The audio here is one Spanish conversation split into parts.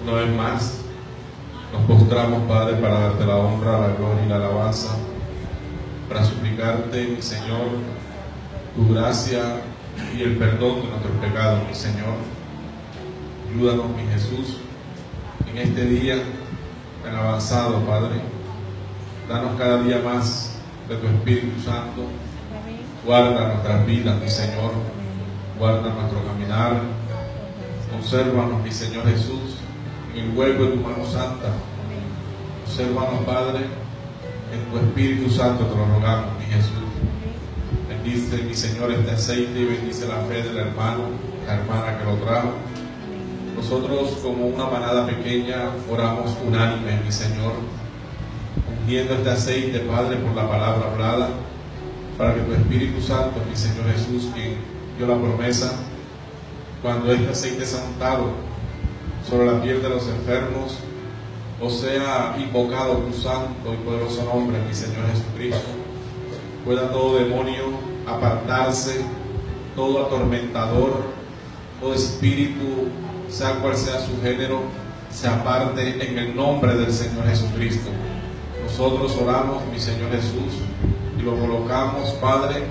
Una vez más, nos postramos, Padre, para darte la honra, la gloria y la alabanza, para suplicarte, mi Señor, tu gracia y el perdón de nuestros pecados, mi Señor. Ayúdanos, mi Jesús, en este día tan avanzado, Padre. Danos cada día más de tu Espíritu Santo. Guarda nuestras vidas, mi Señor. Guarda nuestro caminar. Consérvanos, mi Señor Jesús, en el hueco de tu mano santa. Consérvanos, Padre, en tu Espíritu Santo te lo rogamos, mi Jesús. Bendice, mi Señor, este aceite y bendice la fe del hermano, la hermana que lo trajo. Nosotros, como una manada pequeña, oramos unánime, mi Señor, ungiendo este aceite, Padre, por la palabra hablada, para que tu Espíritu Santo, mi Señor Jesús, quien dio la promesa, cuando este aceite sea untado sobre la piel de los enfermos, o sea invocado tu santo y poderoso nombre, mi Señor Jesucristo, pueda todo demonio apartarse, todo atormentador, todo espíritu, sea cual sea su género, se aparte en el nombre del Señor Jesucristo. Nosotros oramos, mi Señor Jesús, y lo colocamos, Padre,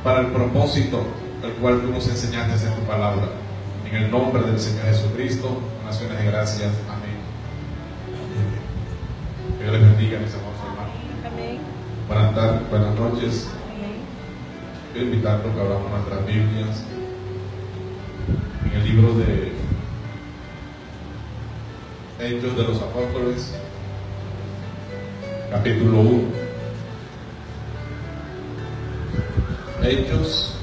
para el propósito el cual tú nos enseñaste en tu palabra. En el nombre del Señor Jesucristo, naciones de gracias. Amén. Que Dios les bendiga, mis amados hermanos. Amén. Buenas noches. Amén. Quiero invitarlos que abramos nuestras Biblias en el libro de Hechos de los Apóstoles, capítulo 1. Hechos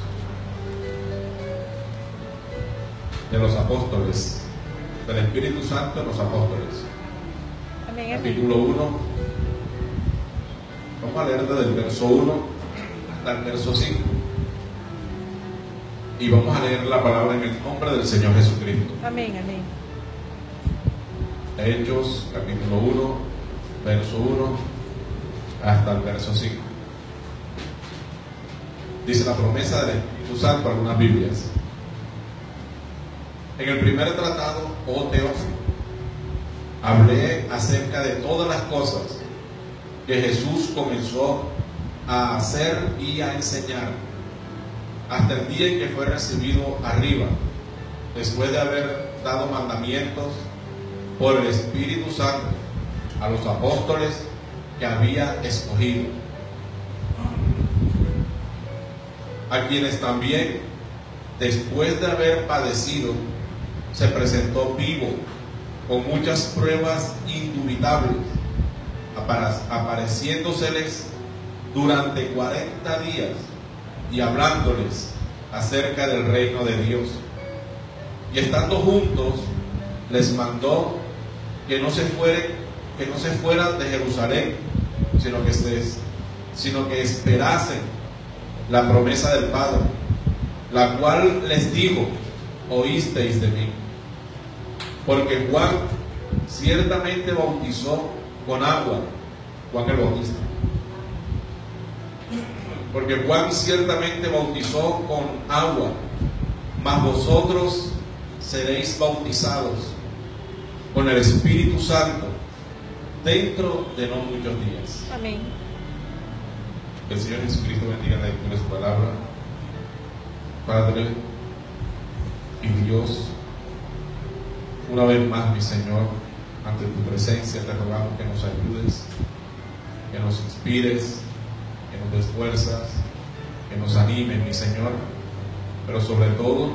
de los Apóstoles, del Espíritu Santo de los Apóstoles. Amén. Capítulo 1. Vamos a leer desde el verso 1 hasta el verso 5. Y vamos a leer la palabra en el nombre del Señor Jesucristo. Amén, amén. Hechos, capítulo 1, verso 1 hasta el verso 5. Dice la promesa del Espíritu Santo, algunas Biblias. En el primer tratado, oh Teófilo, hablé acerca de todas las cosas que Jesús comenzó a hacer y a enseñar hasta el día en que fue recibido arriba, después de haber dado mandamientos por el Espíritu Santo a los apóstoles que había escogido, a quienes también, después de haber padecido, se presentó vivo con muchas pruebas indubitables, apareciéndoseles durante 40 días y hablándoles acerca del reino de Dios. Y estando juntos, les mandó que no se fueran de Jerusalén, sino que esperasen la promesa del Padre, la cual les dijo: oísteis de mí. Porque Juan ciertamente bautizó con agua, Juan el Bautista. Porque Juan ciertamente bautizó con agua, mas vosotros seréis bautizados con el Espíritu Santo dentro de no muchos días. Amén. Que el Señor Jesucristo bendiga la lectura de su palabra. Padre y Dios, una vez más, mi Señor, ante tu presencia te rogamos que nos ayudes, que nos inspires, que nos des fuerzas, que nos animes, mi Señor, pero sobre todo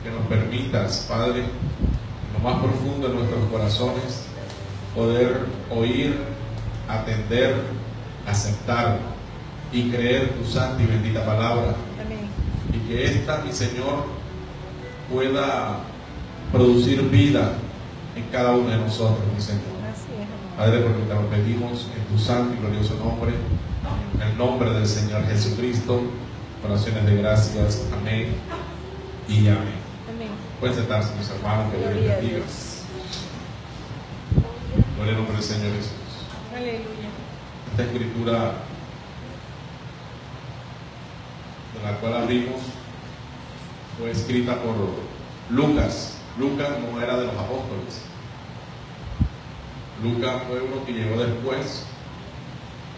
que nos permitas, Padre, en lo más profundo de nuestros corazones, poder oír, atender, aceptar y creer tu santa y bendita palabra. Amén. Y que esta, mi Señor, pueda producir vida en cada uno de nosotros, mi Señor. Padre, porque te lo pedimos en tu santo y glorioso nombre, en el nombre del Señor Jesucristo. Oraciones de gracias. Amén y amén. Amén. Pueden sentarse, mis hermanos, que Dios les bendiga. Gloria al nombre del Señor Jesús. Aleluya. Esta escritura de la cual abrimos fue escrita por Lucas. Lucas no era de los apóstoles, Lucas fue uno que llegó después.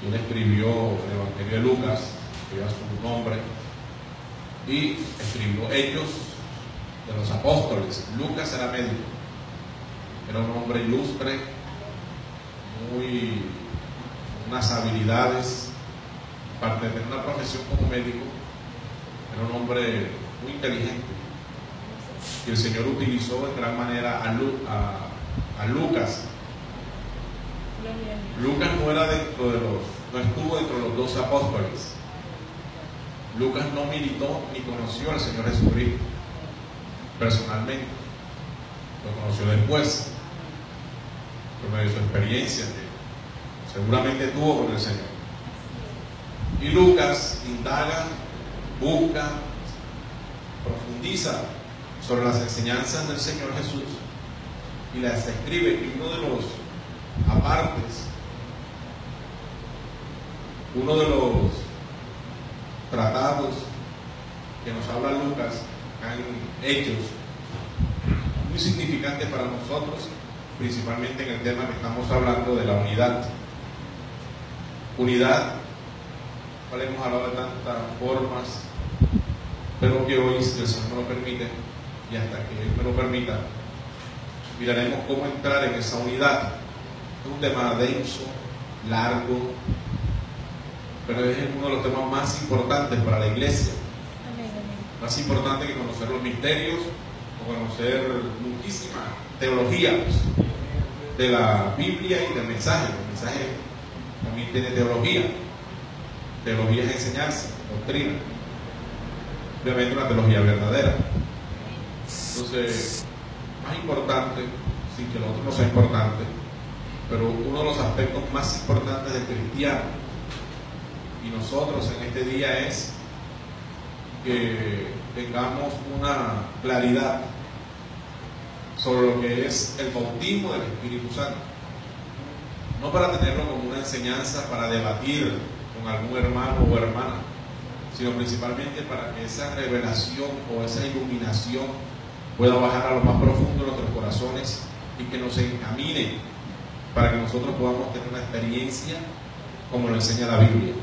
Él escribió el Evangelio de Lucas, que lleva su nombre, y escribió Hechos de los Apóstoles. Lucas era médico, era un hombre ilustre, unas habilidades, aparte de tener una profesión como médico, era un hombre muy inteligente. Y el Señor utilizó en gran manera a Lucas. Lucas no estuvo dentro de los 12 apóstoles. Lucas no militó ni conoció al Señor Jesucristo personalmente. Lo conoció después, por medio de su experiencia que seguramente tuvo con el Señor. Y Lucas indaga, busca, profundiza sobre las enseñanzas del Señor Jesús y las escribe. Y uno de los apartes, uno de los tratados que nos habla Lucas en Hechos, muy significante para nosotros, principalmente en el tema que estamos hablando de la unidad. Unidad, cual hemos hablado de tantas formas, pero que hoy, si el Señor me lo permite, y hasta que Él me lo permita, miraremos cómo entrar en esa unidad. Es un tema denso, largo, pero es uno de los temas más importantes para la iglesia. Más importante que conocer los misterios o conocer muchísima teología de la Biblia y del mensaje. El mensaje también tiene teología. Teología es enseñanza, doctrina. Obviamente una teología verdadera. Entonces, más importante, sin que lo otro no sea importante, pero uno de los aspectos más importantes del cristiano y nosotros en este día es que tengamos una claridad sobre lo que es el bautismo del Espíritu Santo. No para tenerlo como una enseñanza para debatir con algún hermano o hermana, sino principalmente para que esa revelación o esa iluminación pueda bajar a lo más profundo de nuestros corazones y que nos encamine para que nosotros podamos tener una experiencia como lo enseña la Biblia.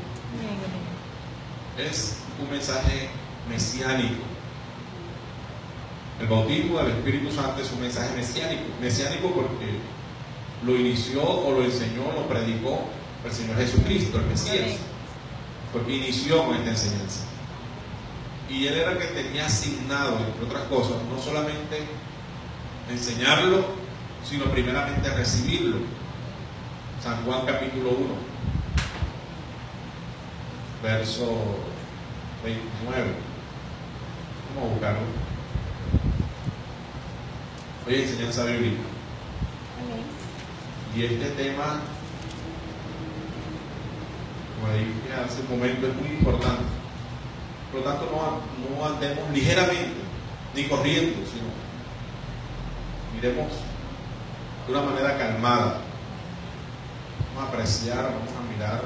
Es un mensaje mesiánico. El bautismo del Espíritu Santo es un mensaje mesiánico porque lo inició o lo enseñó, lo predicó el Señor Jesucristo, el Mesías, porque inició con esta enseñanza. Y Él era el que tenía asignado, entre otras cosas, no solamente enseñarlo, sino primeramente recibirlo. San Juan capítulo 1, verso 29. Vamos a buscarlo. Hoy hay enseñanza bíblica. Y este tema, como dije hace un momento, es muy importante. Por lo tanto, no andemos ligeramente, ni corriendo, sino miremos de una manera calmada. Vamos a apreciar, vamos a mirar,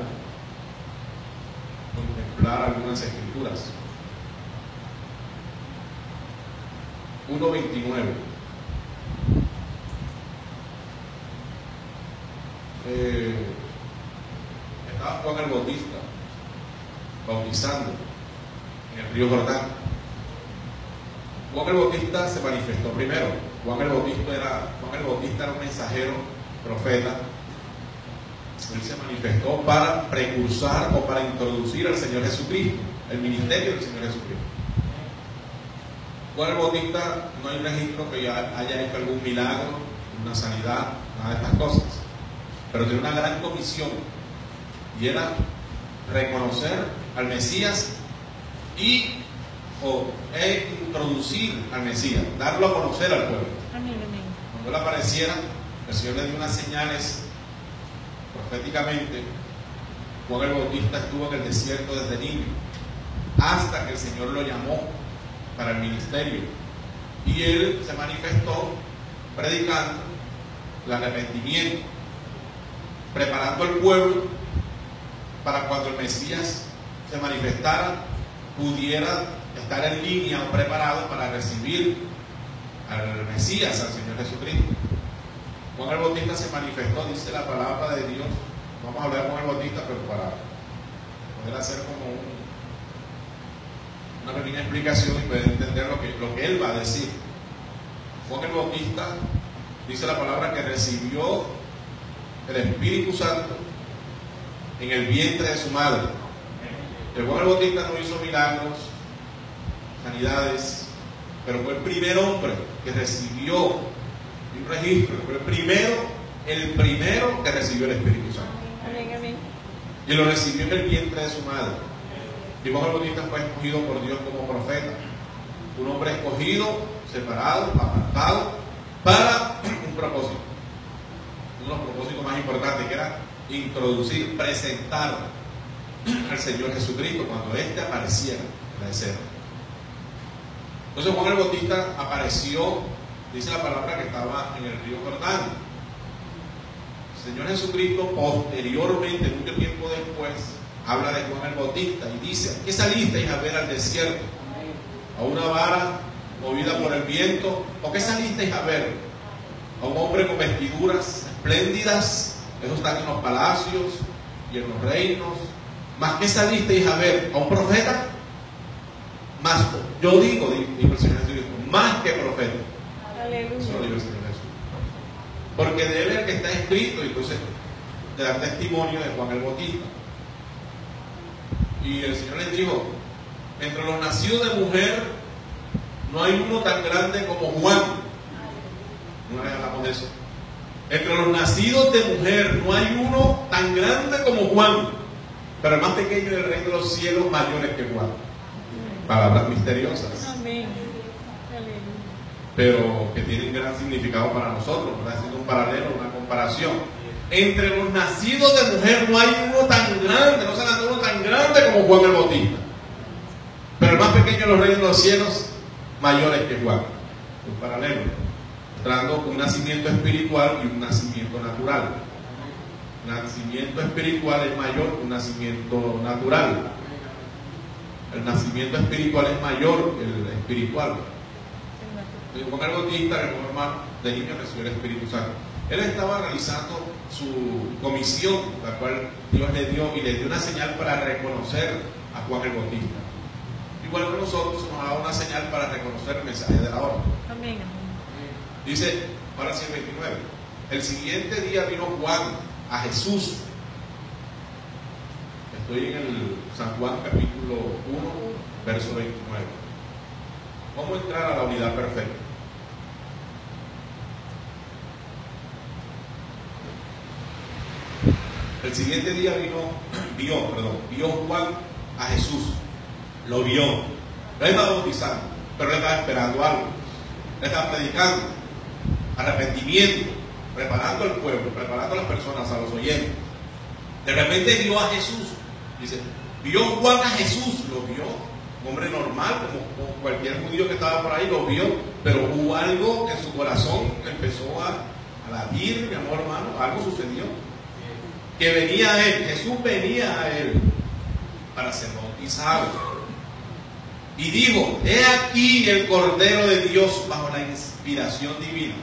contemplar algunas escrituras. 1:29. Estaba Juan el Bautista bautizando en el río Jordán. Juan el Bautista se manifestó primero. Juan el Bautista era un mensajero, profeta. Él se manifestó para precursar o para introducir al Señor Jesucristo, el ministerio del Señor Jesucristo. Juan el Bautista no hay registro que haya hecho algún milagro, una sanidad, nada de estas cosas, pero tenía una gran comisión y era reconocer al Mesías e introducir al Mesías, darlo a conocer al pueblo. Amén, amén. Cuando él apareciera, el Señor le dio unas señales proféticamente. Juan el Bautista estuvo en el desierto desde niño hasta que el Señor lo llamó para el ministerio, y él se manifestó predicando el arrepentimiento, preparando al pueblo para cuando el Mesías se manifestara pudiera estar en línea o preparado para recibir al Mesías, al Señor Jesucristo. Juan el Bautista se manifestó, dice la palabra de Dios. Vamos a hablar de Juan el Bautista, pero para poder hacer como una pequeña explicación y poder entender lo que él va a decir. Juan el Bautista, dice la palabra, que recibió el Espíritu Santo en el vientre de su madre. El Juan el Bautista no hizo milagros, sanidades, pero fue el primer hombre que recibió un registro, fue el primero que recibió el Espíritu Santo. Amén, amén. Y lo recibió en el vientre de su madre. Y Juan el Bautista fue escogido por Dios como profeta, un hombre escogido, separado, apartado para un propósito, uno de los propósitos más importantes, que era introducir, presentar al Señor Jesucristo cuando éste apareciera en la escena. Entonces Juan el Bautista apareció, dice la palabra, que estaba en el río Jordán. El Señor Jesucristo posteriormente, mucho tiempo después, habla de Juan el Bautista y dice: ¿qué salisteis a ver al desierto? ¿A una vara movida por el viento? ¿O qué salisteis a ver? ¿A un hombre con vestiduras espléndidas? Esos están en los palacios y en los reinos. ¿Más qué salisteis a ver? ¿A un profeta? Más, yo digo, dijo el Señor Jesucristo, más que profeta. Aleluya. Eso lo dijo el Señor Jesús. Porque de ver que está escrito, entonces, de dar testimonio de Juan el Bautista. Y el Señor les dijo: entre los nacidos de mujer no hay uno tan grande como Juan. Una vez hablamos de eso. Entre los nacidos de mujer no hay uno tan grande como Juan, pero el más pequeño del reino de los cielos mayores que Juan. Palabras misteriosas, Amén. Aleluya. pero que tienen gran significado para nosotros, ¿verdad? Haciendo un paralelo, una comparación. Entre los nacidos de mujer no hay uno tan grande, no se nace uno tan grande como Juan el Bautista, pero el más pequeño de los reinos de los cielos mayores que Juan. Un paralelo, mostrando un nacimiento espiritual y un nacimiento natural. El nacimiento espiritual es mayor que un nacimiento natural. El nacimiento espiritual es mayor que el espiritual. Juan el Bautista, el hermano, de niño recibió el Espíritu Santo. Él estaba realizando su comisión, la cual Dios le dio, y le dio una señal para reconocer a Juan el Bautista. Igual que nosotros nos ha dado una señal para reconocer el mensaje de la hora. Amén. Dice, ahora sí, 29. El siguiente día vino Juan a Jesús. Estoy en el San Juan capítulo 1, verso 29. ¿Cómo entrar a la unidad perfecta? El siguiente día vio Juan a Jesús. Lo vio. No estaba bautizando, pero él estaba esperando algo. Él estaba predicando arrepentimiento, preparando al pueblo, preparando a las personas, a los oyentes. De repente vio a Jesús. Dice, vio Juan a Jesús, lo vio, un hombre normal, como cualquier judío que estaba por ahí, lo vio, pero hubo algo que en su corazón empezó a latir, mi amor hermano, algo sucedió, que venía a él, Jesús venía a él para ser bautizado, y dijo: he aquí el Cordero de Dios, bajo la inspiración divina.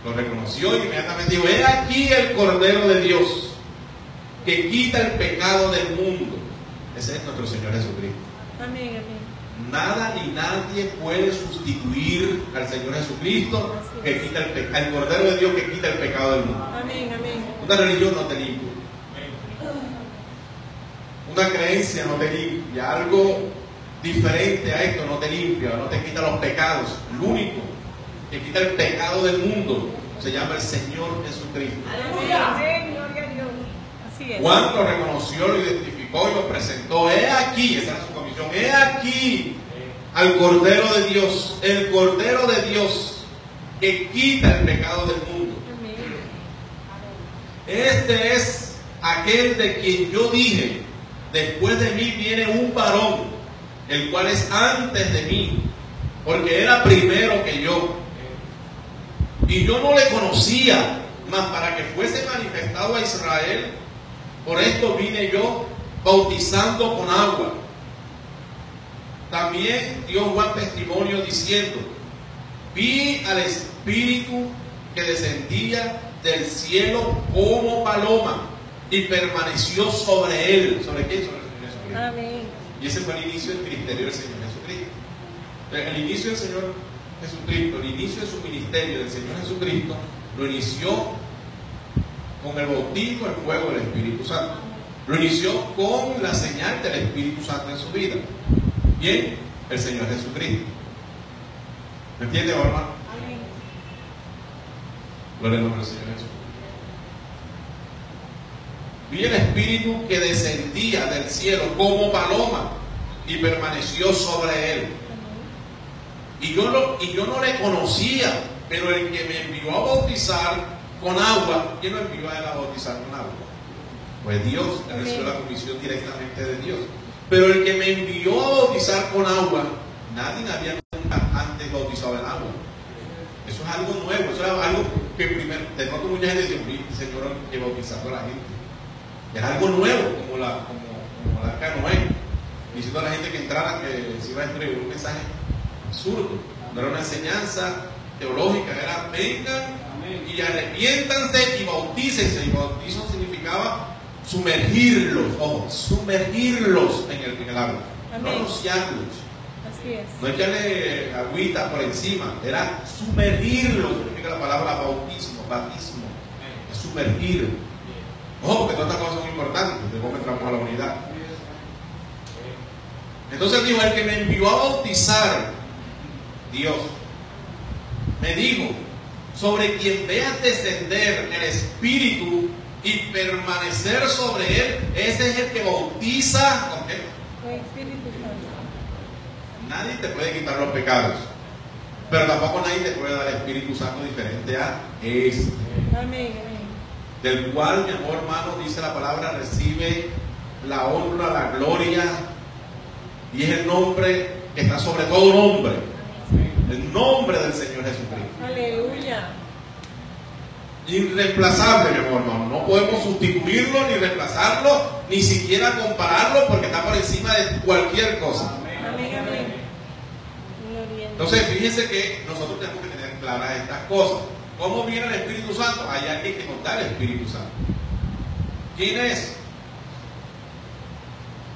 Lo reconoció y inmediatamente dijo: he aquí el Cordero de Dios, que quita el pecado del mundo. Ese es nuestro Señor Jesucristo. Amén, amén. Nada ni nadie puede sustituir al Señor Jesucristo, que quita el Cordero de Dios, que quita el pecado del mundo. Amén, amén. Una religión no te limpia, una creencia no te limpia, algo diferente a esto no te limpia, no te quita los pecados. El único que quita el pecado del mundo se llama el Señor Jesucristo. Aleluya. Amén, gloria a Dios. Así es. Juan lo reconoció, lo identificó y lo presentó. He aquí, esa era su comisión, he aquí al Cordero de Dios, el Cordero de Dios que quita el pecado del mundo. Amén. Este es aquel de quien yo dije: después de mí viene un varón, el cual es antes de mí, porque era primero que yo. Y yo no le conocía, mas para que fuese manifestado a Israel, por esto vine yo bautizando con agua. También dio Juan testimonio diciendo: vi al Espíritu que descendía del cielo como paloma y permaneció sobre él. ¿Sobre quién? Sobre el Señor Jesucristo. Amén. Y ese fue el inicio del ministerio del Señor Jesucristo. El inicio del Señor Jesucristo, el inicio de su ministerio del Señor Jesucristo, lo inició con el bautismo en fuego del Espíritu Santo. Lo inició con la señal del Espíritu Santo en su vida. Bien, el Señor Jesucristo. ¿Me entiende, hermano? Amén. Gloria al nombre del Señor Jesús. Vi el Espíritu que descendía del cielo como paloma y permaneció sobre él. Y yo no le conocía, pero el que me envió a bautizar con agua, ¿quién lo envió a él a bautizar con agua? Pues Dios, él recibió la comisión directamente de Dios. Pero el que me envió a bautizar con agua, nadie había nunca antes bautizado en agua. Eso es algo nuevo, eso era algo que primero, de pronto mucha gente dice, Señor, que bautizando a la gente. Es algo nuevo, como la arca de Noé, diciendo a la gente que entrara, que se iba a escribir un mensaje absurdo. No era una enseñanza teológica, era vengan y arrepiéntanse y bautícense. Y bautizo significaba sumergirlos, ojo, sumergirlos en el agua, no rociarlos. Así es. No echarle agüita por encima, era sumergirlos, significa la palabra bautismo, es sumergir. Ojo, porque todas estas cosas son importantes, después entramos a la unidad. Entonces dijo, el que me envió a bautizar, Dios, me dijo, sobre quien veas descender el Espíritu y permanecer sobre él, ese es el que bautiza. ¿Con qué? Con Espíritu Santo. Nadie te puede quitar los pecados, pero tampoco nadie te puede dar el Espíritu Santo diferente a este. Amén, amén. Del cual, mi amor hermano, dice la palabra, recibe la honra, la gloria, y es el nombre que está sobre todo nombre, el nombre del Señor Jesucristo. Aleluya. Irreemplazable, mi amor hermano, no podemos sustituirlo, ni reemplazarlo, ni siquiera compararlo, porque está por encima de cualquier cosa. Amén, amén. Gloria a Dios. Entonces, fíjense que nosotros tenemos que tener claras estas cosas. ¿Cómo viene el Espíritu Santo? Hay alguien que nos da el Espíritu Santo. ¿Quién es?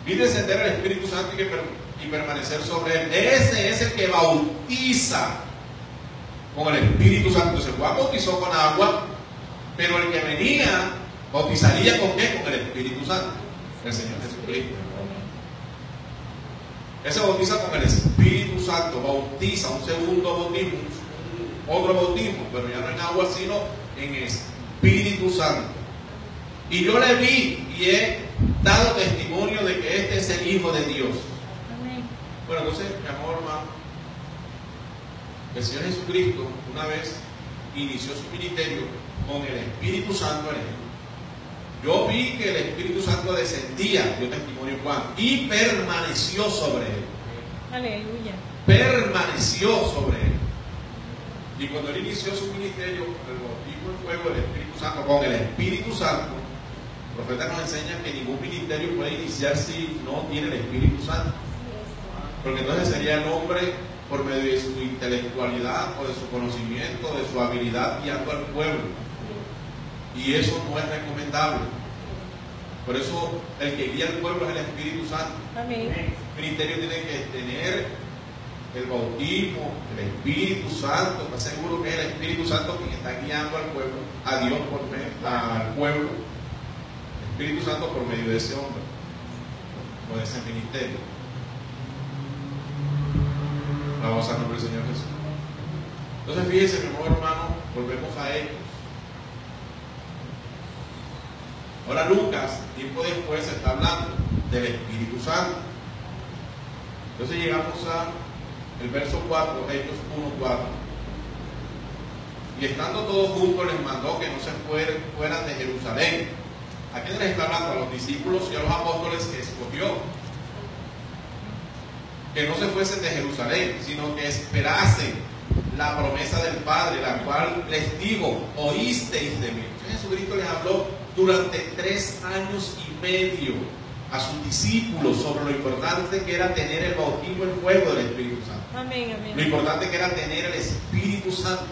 Vi descender el Espíritu Santo y permanecer sobre él. Ese es el que bautiza con el Espíritu Santo. Entonces Juan bautizó con agua, pero el que venía bautizaría ¿con qué? Con el Espíritu Santo, el Señor Jesucristo. Ese bautiza con el Espíritu Santo, bautiza un segundo bautismo, otro bautismo, pero ya no en agua, sino en Espíritu Santo. Y yo le vi y he dado testimonio de que este es el Hijo de Dios. Amén. Bueno, entonces, mi amor hermano, el Señor Jesucristo una vez inició su ministerio con el Espíritu Santo en él. Yo vi que el Espíritu Santo descendía, dio testimonio Juan, y permaneció sobre él. Aleluya. Permaneció sobre él. Y cuando él inició su ministerio, el bautismo en fuego del Espíritu Santo, con el Espíritu Santo, el profeta nos enseña que ningún ministerio puede iniciar si no tiene el Espíritu Santo. Porque entonces sería el hombre por medio de su intelectualidad o de su conocimiento, de su habilidad guiando al pueblo. Y eso no es recomendable. Por eso el que guía al pueblo es el Espíritu Santo. Amén. El ministerio tiene que tener el bautismo, el Espíritu Santo. ¿Está seguro que es el Espíritu Santo quien está guiando al pueblo, a Dios por medio, al pueblo? El Espíritu Santo por medio de ese hombre o de ese ministerio. Vamos al nombre del Señor Jesús. Entonces fíjense, mi amor hermano, volvemos a ellos. Ahora Lucas, tiempo después, está hablando del Espíritu Santo. Entonces llegamos al verso 4, Hechos 1:4. Y estando todos juntos les mandó que no se fueran de Jerusalén. ¿A quién les está hablando? A los discípulos y a los apóstoles que escogió. Que no se fuesen de Jerusalén, sino que esperasen la promesa del Padre, la cual les digo, oísteis de mí. Jesucristo les habló durante 3 años y medio a sus discípulos sobre lo importante que era tener el bautismo en fuego del Espíritu Santo. Amén, amén. Lo importante que era tener el Espíritu Santo.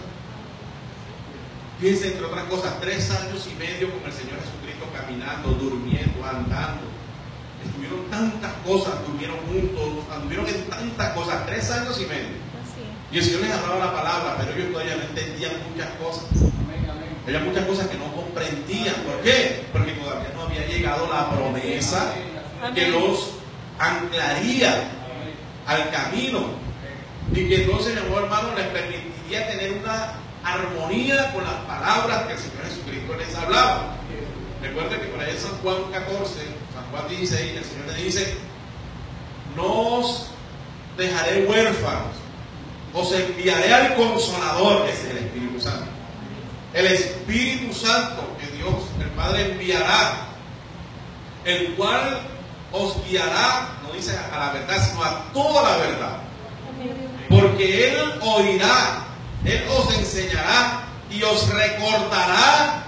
Fíjense, entre otras cosas, 3 años y medio con el Señor Jesucristo caminando, durmiendo, andando. Estuvieron tantas cosas, durmieron juntos, anduvieron en tantas cosas, 3 años y medio. Así es. Y el Señor les hablaba la palabra, pero ellos todavía no entendían muchas cosas. Había muchas cosas que no comprendían. ¿Por qué? Porque todavía no había llegado la promesa que los anclaría al camino y que entonces, mi amor hermano, les permitiría tener una armonía con las palabras que el Señor Jesucristo les hablaba. Recuerden que por ahí en San Juan 14, San Juan 16, el Señor le dice: no os dejaré huérfanos, os enviaré al Consolador, ese es el Espíritu Santo. El Espíritu Santo que Dios, el Padre, enviará, el cual os guiará, no dice a la verdad, sino a toda la verdad. Porque Él oirá, Él os enseñará y os recordará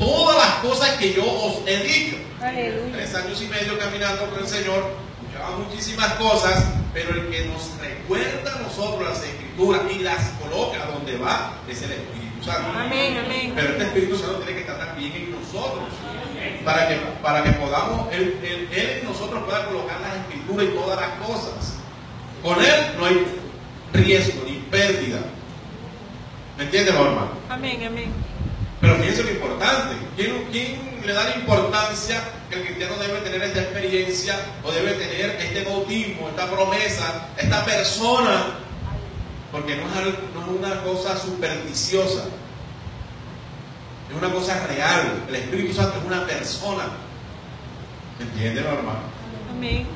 todas las cosas que yo os he dicho. Aleluya. 3 años y medio caminando con el Señor, escuchaba muchísimas cosas, pero el que nos recuerda a nosotros las Escrituras y las coloca donde va es el Espíritu Santo. Amén, amén. Pero este Espíritu Santo tiene que estar también en nosotros, para que podamos, Él en nosotros pueda colocar las Escrituras y todas las cosas. Con Él no hay riesgo ni pérdida. ¿Me entiendes, hermano? Amén, amén. Pero fíjense lo importante. ¿Quién le da la importancia que el cristiano debe tener esta experiencia o debe tener este bautismo, esta promesa, esta persona? Porque no es una cosa supersticiosa, es una cosa real. El Espíritu Santo es una persona. ¿Me entiendes, hermano? Amén.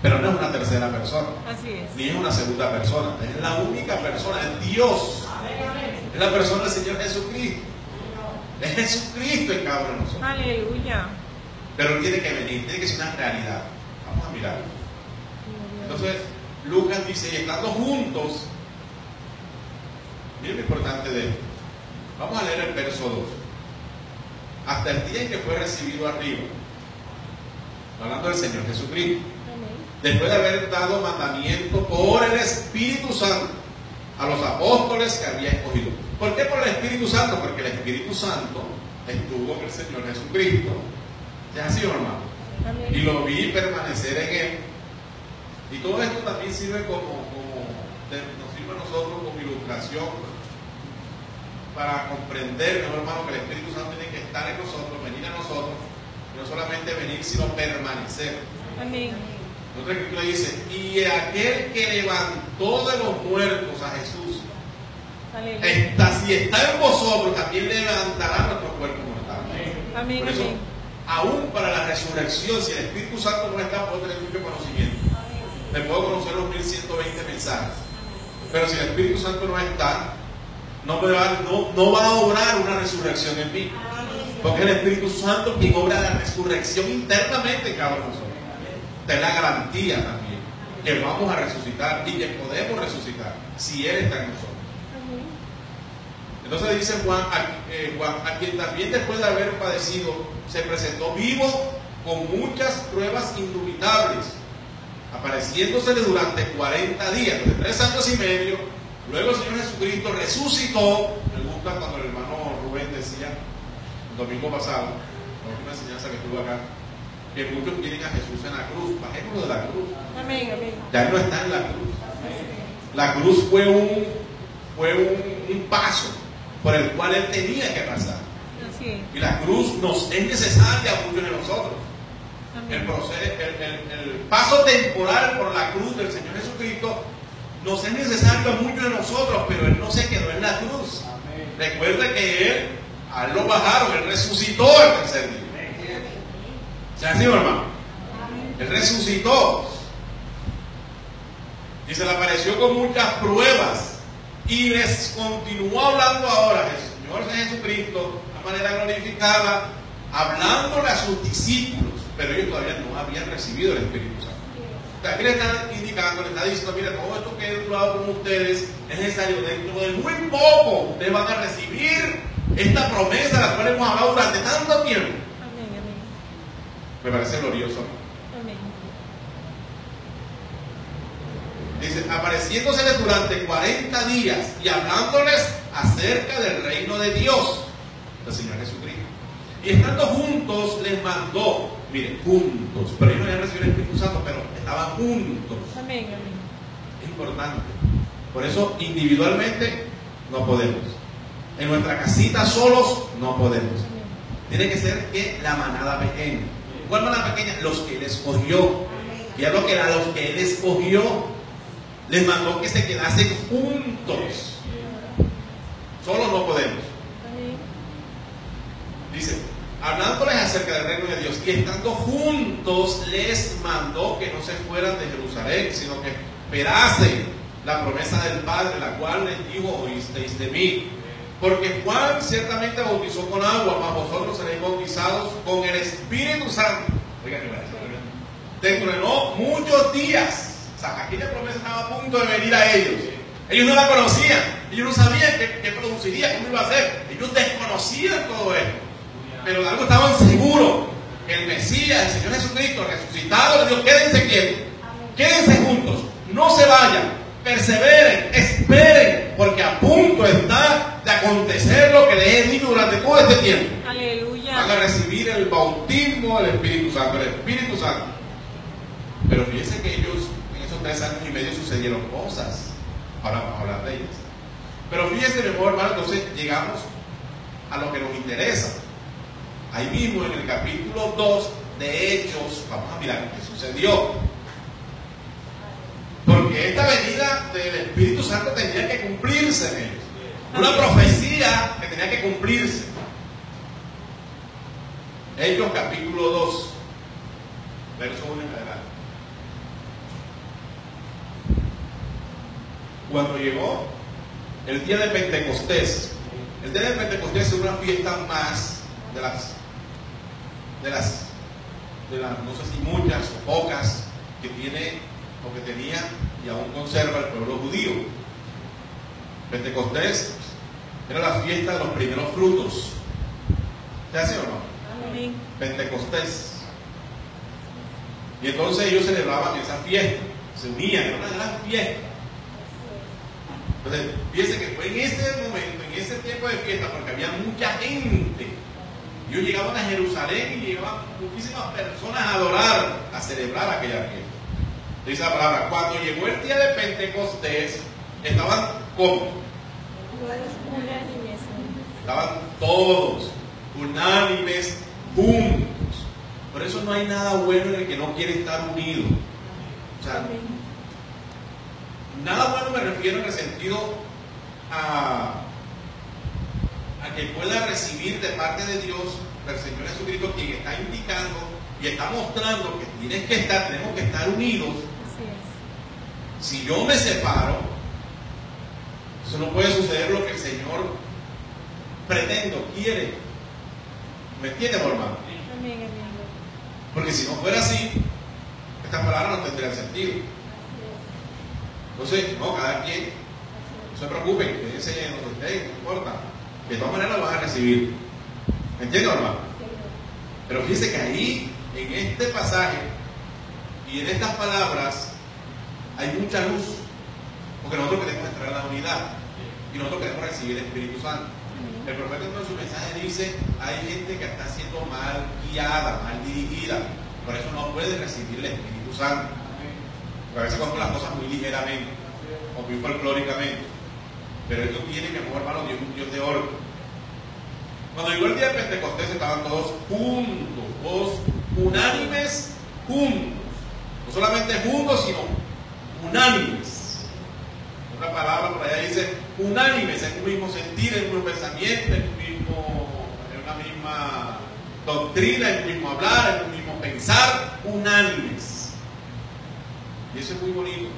Pero no es una tercera persona, Así es. ni es una segunda persona, es la única persona, es Dios. Es la persona del Señor Jesucristo. Es Jesucristo en cada uno de nosotros. Aleluya. Pero Él tiene que venir, tiene que ser una realidad. Vamos a mirarlo. Entonces, Lucas dice: y estando juntos, miren lo importante de esto. Vamos a leer el verso 2. Hasta el día en que fue recibido arriba, hablando del Señor Jesucristo, después de haber dado mandamiento por el Espíritu Santo a los apóstoles que había escogido. ¿Por qué por el Espíritu Santo? Porque el Espíritu Santo estuvo con el Señor Jesucristo. ¿Es así, hermano? Amén. Y lo vi permanecer en Él. Y todo esto también sirve nos sirve a nosotros como ilustración para comprender, mejor hermano, que el Espíritu Santo tiene que estar en nosotros, venir a nosotros, y no solamente venir, sino permanecer. Amén. Otra escritura dice: y aquel que levantó de los muertos a Jesús, Aleluya. si está en vosotros, también levantará nuestro cuerpo mortal. Amén, Por eso, amén. aún para la resurrección, si el Espíritu Santo no está, puedo tener mucho conocimiento. Me puedo conocer los 1120 mensajes. Pero si el Espíritu Santo no está, no va a obrar una resurrección en mí. Porque es el Espíritu Santo quien obra la resurrección internamente en cada uno de nosotros. Esta es la garantía también, que vamos a resucitar y que podemos resucitar si Él está en nosotros. Entonces dice Juan, a quien también después de haber padecido se presentó vivo con muchas pruebas indubitables, apareciéndosele durante 40 días, durante 3 años y medio. Luego el Señor Jesucristo resucitó. Me gusta cuando el hermano Rubén decía el domingo pasado, la última enseñanza que tuvo acá, que muchos quieren a Jesús en la cruz. Bajémoslo de la cruz. Amén, amén. Ya no está en la cruz. La cruz fue un paso por el cual Él tenía que pasar. Así es. Y la cruz nos es necesaria a muchos de nosotros. Amén. El paso temporal por la cruz del Señor Jesucristo nos es necesario a muchos de nosotros, pero Él no se quedó en la cruz. Recuerda que a Él lo bajaron, Él resucitó el tercer día. ¿Se ha sido, hermano? Él resucitó. Y se le apareció con muchas pruebas. Y les continuó hablando ahora el Señor Jesucristo de manera glorificada, hablándole a sus discípulos, pero ellos todavía no habían recibido el Espíritu Santo. Aquí le está indicando, le está diciendo: mira, todo esto que he durado con ustedes es necesario. Dentro de muy poco ustedes van a recibir esta promesa de la cual hemos hablado durante tanto tiempo. Amén, amén. Me parece glorioso. Amén. Dice: apareciéndoseles durante 40 días y hablándoles acerca del reino de Dios del Señor Jesucristo. Y estando juntos les mandó, miren, juntos, pero ellos no habían recibido el Espíritu Santo, pero estaban juntos. Amén, amén. Es importante. Por eso individualmente no podemos. En nuestra casita solos no podemos. Amén. Tiene que ser que la manada pequeña. ¿Cuál manada pequeña? Los que Él escogió. Y es lo que a los que Él escogió les mandó que se quedasen juntos. Solos no podemos. Amén. Dice, hablándoles acerca del reino de Dios y estando juntos les mandó que no se fueran de Jerusalén, sino que esperasen la promesa del Padre, la cual les dijo: oísteis de mí. Porque Juan ciertamente bautizó con agua, mas vosotros seréis bautizados con el Espíritu Santo. Oiga, que parece dentro de no muchos días. O sea, aquella promesa estaba a punto de venir a ellos. Ellos no la conocían, ellos no sabían qué produciría, cómo iba a ser. Ellos desconocían todo esto. Pero de algo estaban seguros, que el Mesías, el Señor Jesucristo, resucitado, les dijo: quédense quietos, quédense juntos, no se vayan, perseveren, esperen, porque a punto está de acontecer lo que les he dicho durante todo este tiempo. Aleluya. Van a recibir el bautismo del Espíritu Santo, el Espíritu Santo. Pero fíjense que ellos, en esos 3 años y medio sucedieron cosas. Ahora vamos a hablar de ellas. Pero fíjense, mi amor, hermano, entonces llegamos a lo que nos interesa. Ahí mismo en el capítulo 2 de Hechos, vamos a mirar qué sucedió. Porque esta venida del Espíritu Santo tenía que cumplirse en ellos. Una profecía que tenía que cumplirse. Hechos capítulo 2, verso 1 en adelante. Cuando llegó el día de Pentecostés, el día de Pentecostés es una fiesta más de las no sé si muchas o pocas que tiene o que tenía y aún conserva el pueblo judío. Pentecostés era la fiesta de los primeros frutos. ¿Se hace o no? Amén. Pentecostés. Y entonces ellos celebraban esa fiesta, se unían, era una gran fiesta. Entonces, fíjense que fue en ese momento, en ese tiempo de fiesta, porque había mucha gente. Ellos llegaban a Jerusalén y llegaban muchísimas personas a adorar, a celebrar aquella fiesta. Dice la palabra, cuando llegó el día de Pentecostés, estaban ¿cómo? Unánimes. Estaban todos unánimes, juntos. Por eso no hay nada bueno en el que no quiere estar unido. O sea, Amén. nada bueno me refiero en el sentido a que pueda recibir de parte de Dios, del Señor Jesucristo, quien está indicando y está mostrando que tenemos que estar unidos. Así es. Si yo me separo, eso no puede suceder lo que el Señor quiere. ¿Me entiende, hermano? Amén, amén. Porque si no fuera así, estas palabras no tendrían sentido. Entonces, no, cada quien, no se preocupen, quédense en donde estén, no importa. De todas maneras lo van a recibir. ¿Me entiende, hermano? Pero fíjense que ahí, en este pasaje y en estas palabras, hay mucha luz. Porque nosotros queremos entrar a la unidad y nosotros queremos recibir el Espíritu Santo. El profeta en su mensaje dice: hay gente que está siendo mal guiada, mal dirigida, por eso no puede recibir el Espíritu Santo. A veces cogemos las cosas muy ligeramente o muy folclóricamente, pero esto tiene, mi amor hermano, Dios es un Dios de orden. Cuando llegó el día de Pentecostés estaban todos juntos, todos unánimes, juntos, no solamente juntos, sino unánimes. Una palabra por allá dice unánimes, en un mismo sentir, en un mismo pensamiento, en una misma doctrina, en un mismo hablar, en un mismo pensar, unánimes. Y eso es muy bonito.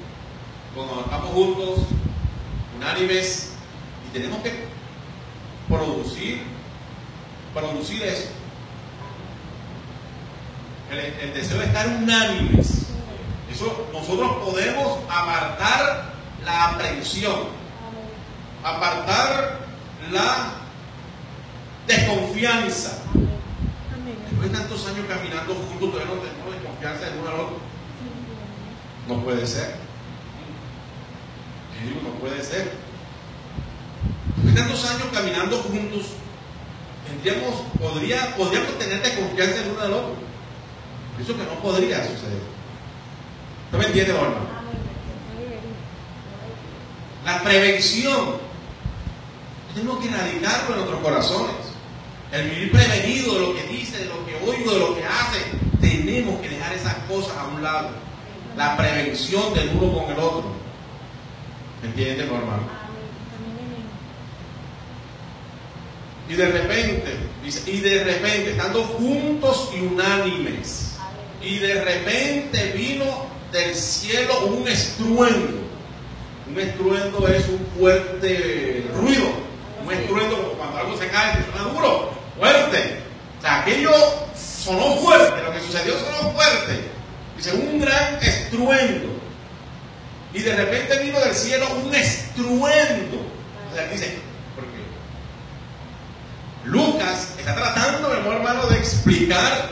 Cuando estamos juntos, unánimes, y tenemos que producir eso. El deseo de estar unánimes. Eso nosotros podemos apartar la aprensión, apartar la desconfianza. Después de tantos años caminando juntos, todavía no tenemos desconfianza en uno al otro. No puede ser. Yo digo, no puede ser. Después de tantos años caminando juntos, podríamos tener desconfianza el uno del otro. Eso que no podría suceder. ¿No me entiende, hermano? La prevención tenemos que erradicarlo en nuestros corazones. El vivir prevenido de lo que dice, de lo que oigo, de lo que hace. Tenemos que dejar esas cosas a un lado. La prevención del uno con el otro. ¿Me entiende, hermano? Y de repente, dice, estando juntos y unánimes, y de repente vino del cielo un estruendo. Un estruendo es un fuerte ruido. Un estruendo como cuando algo se cae, suena duro, fuerte. O sea, aquello sonó fuerte, lo que sucedió sonó fuerte. Dice, un gran estruendo. Y de repente vino del cielo un estruendo. O sea, dice, ¿por qué? Lucas está tratando, mi hermano, de explicar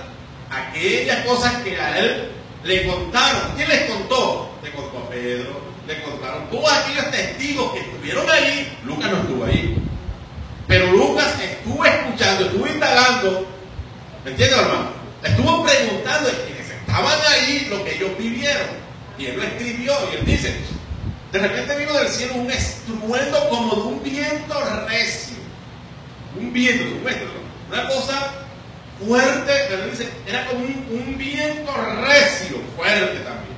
aquellas cosas que a él le contaron. ¿Quién les contó? Le contó a Pedro, le contaron todos aquellos testigos que estuvieron allí. Lucas no estuvo ahí, pero Lucas estuvo escuchando, estuvo indagando. ¿Me entiendes, hermano? Estuvo preguntando de quienes estaban ahí lo que ellos vivieron. Y él lo escribió y él dice, de repente vino del cielo un estruendo como de un viento recio. Un viento, una cosa fuerte, pero él dice, era como un viento recio, fuerte también,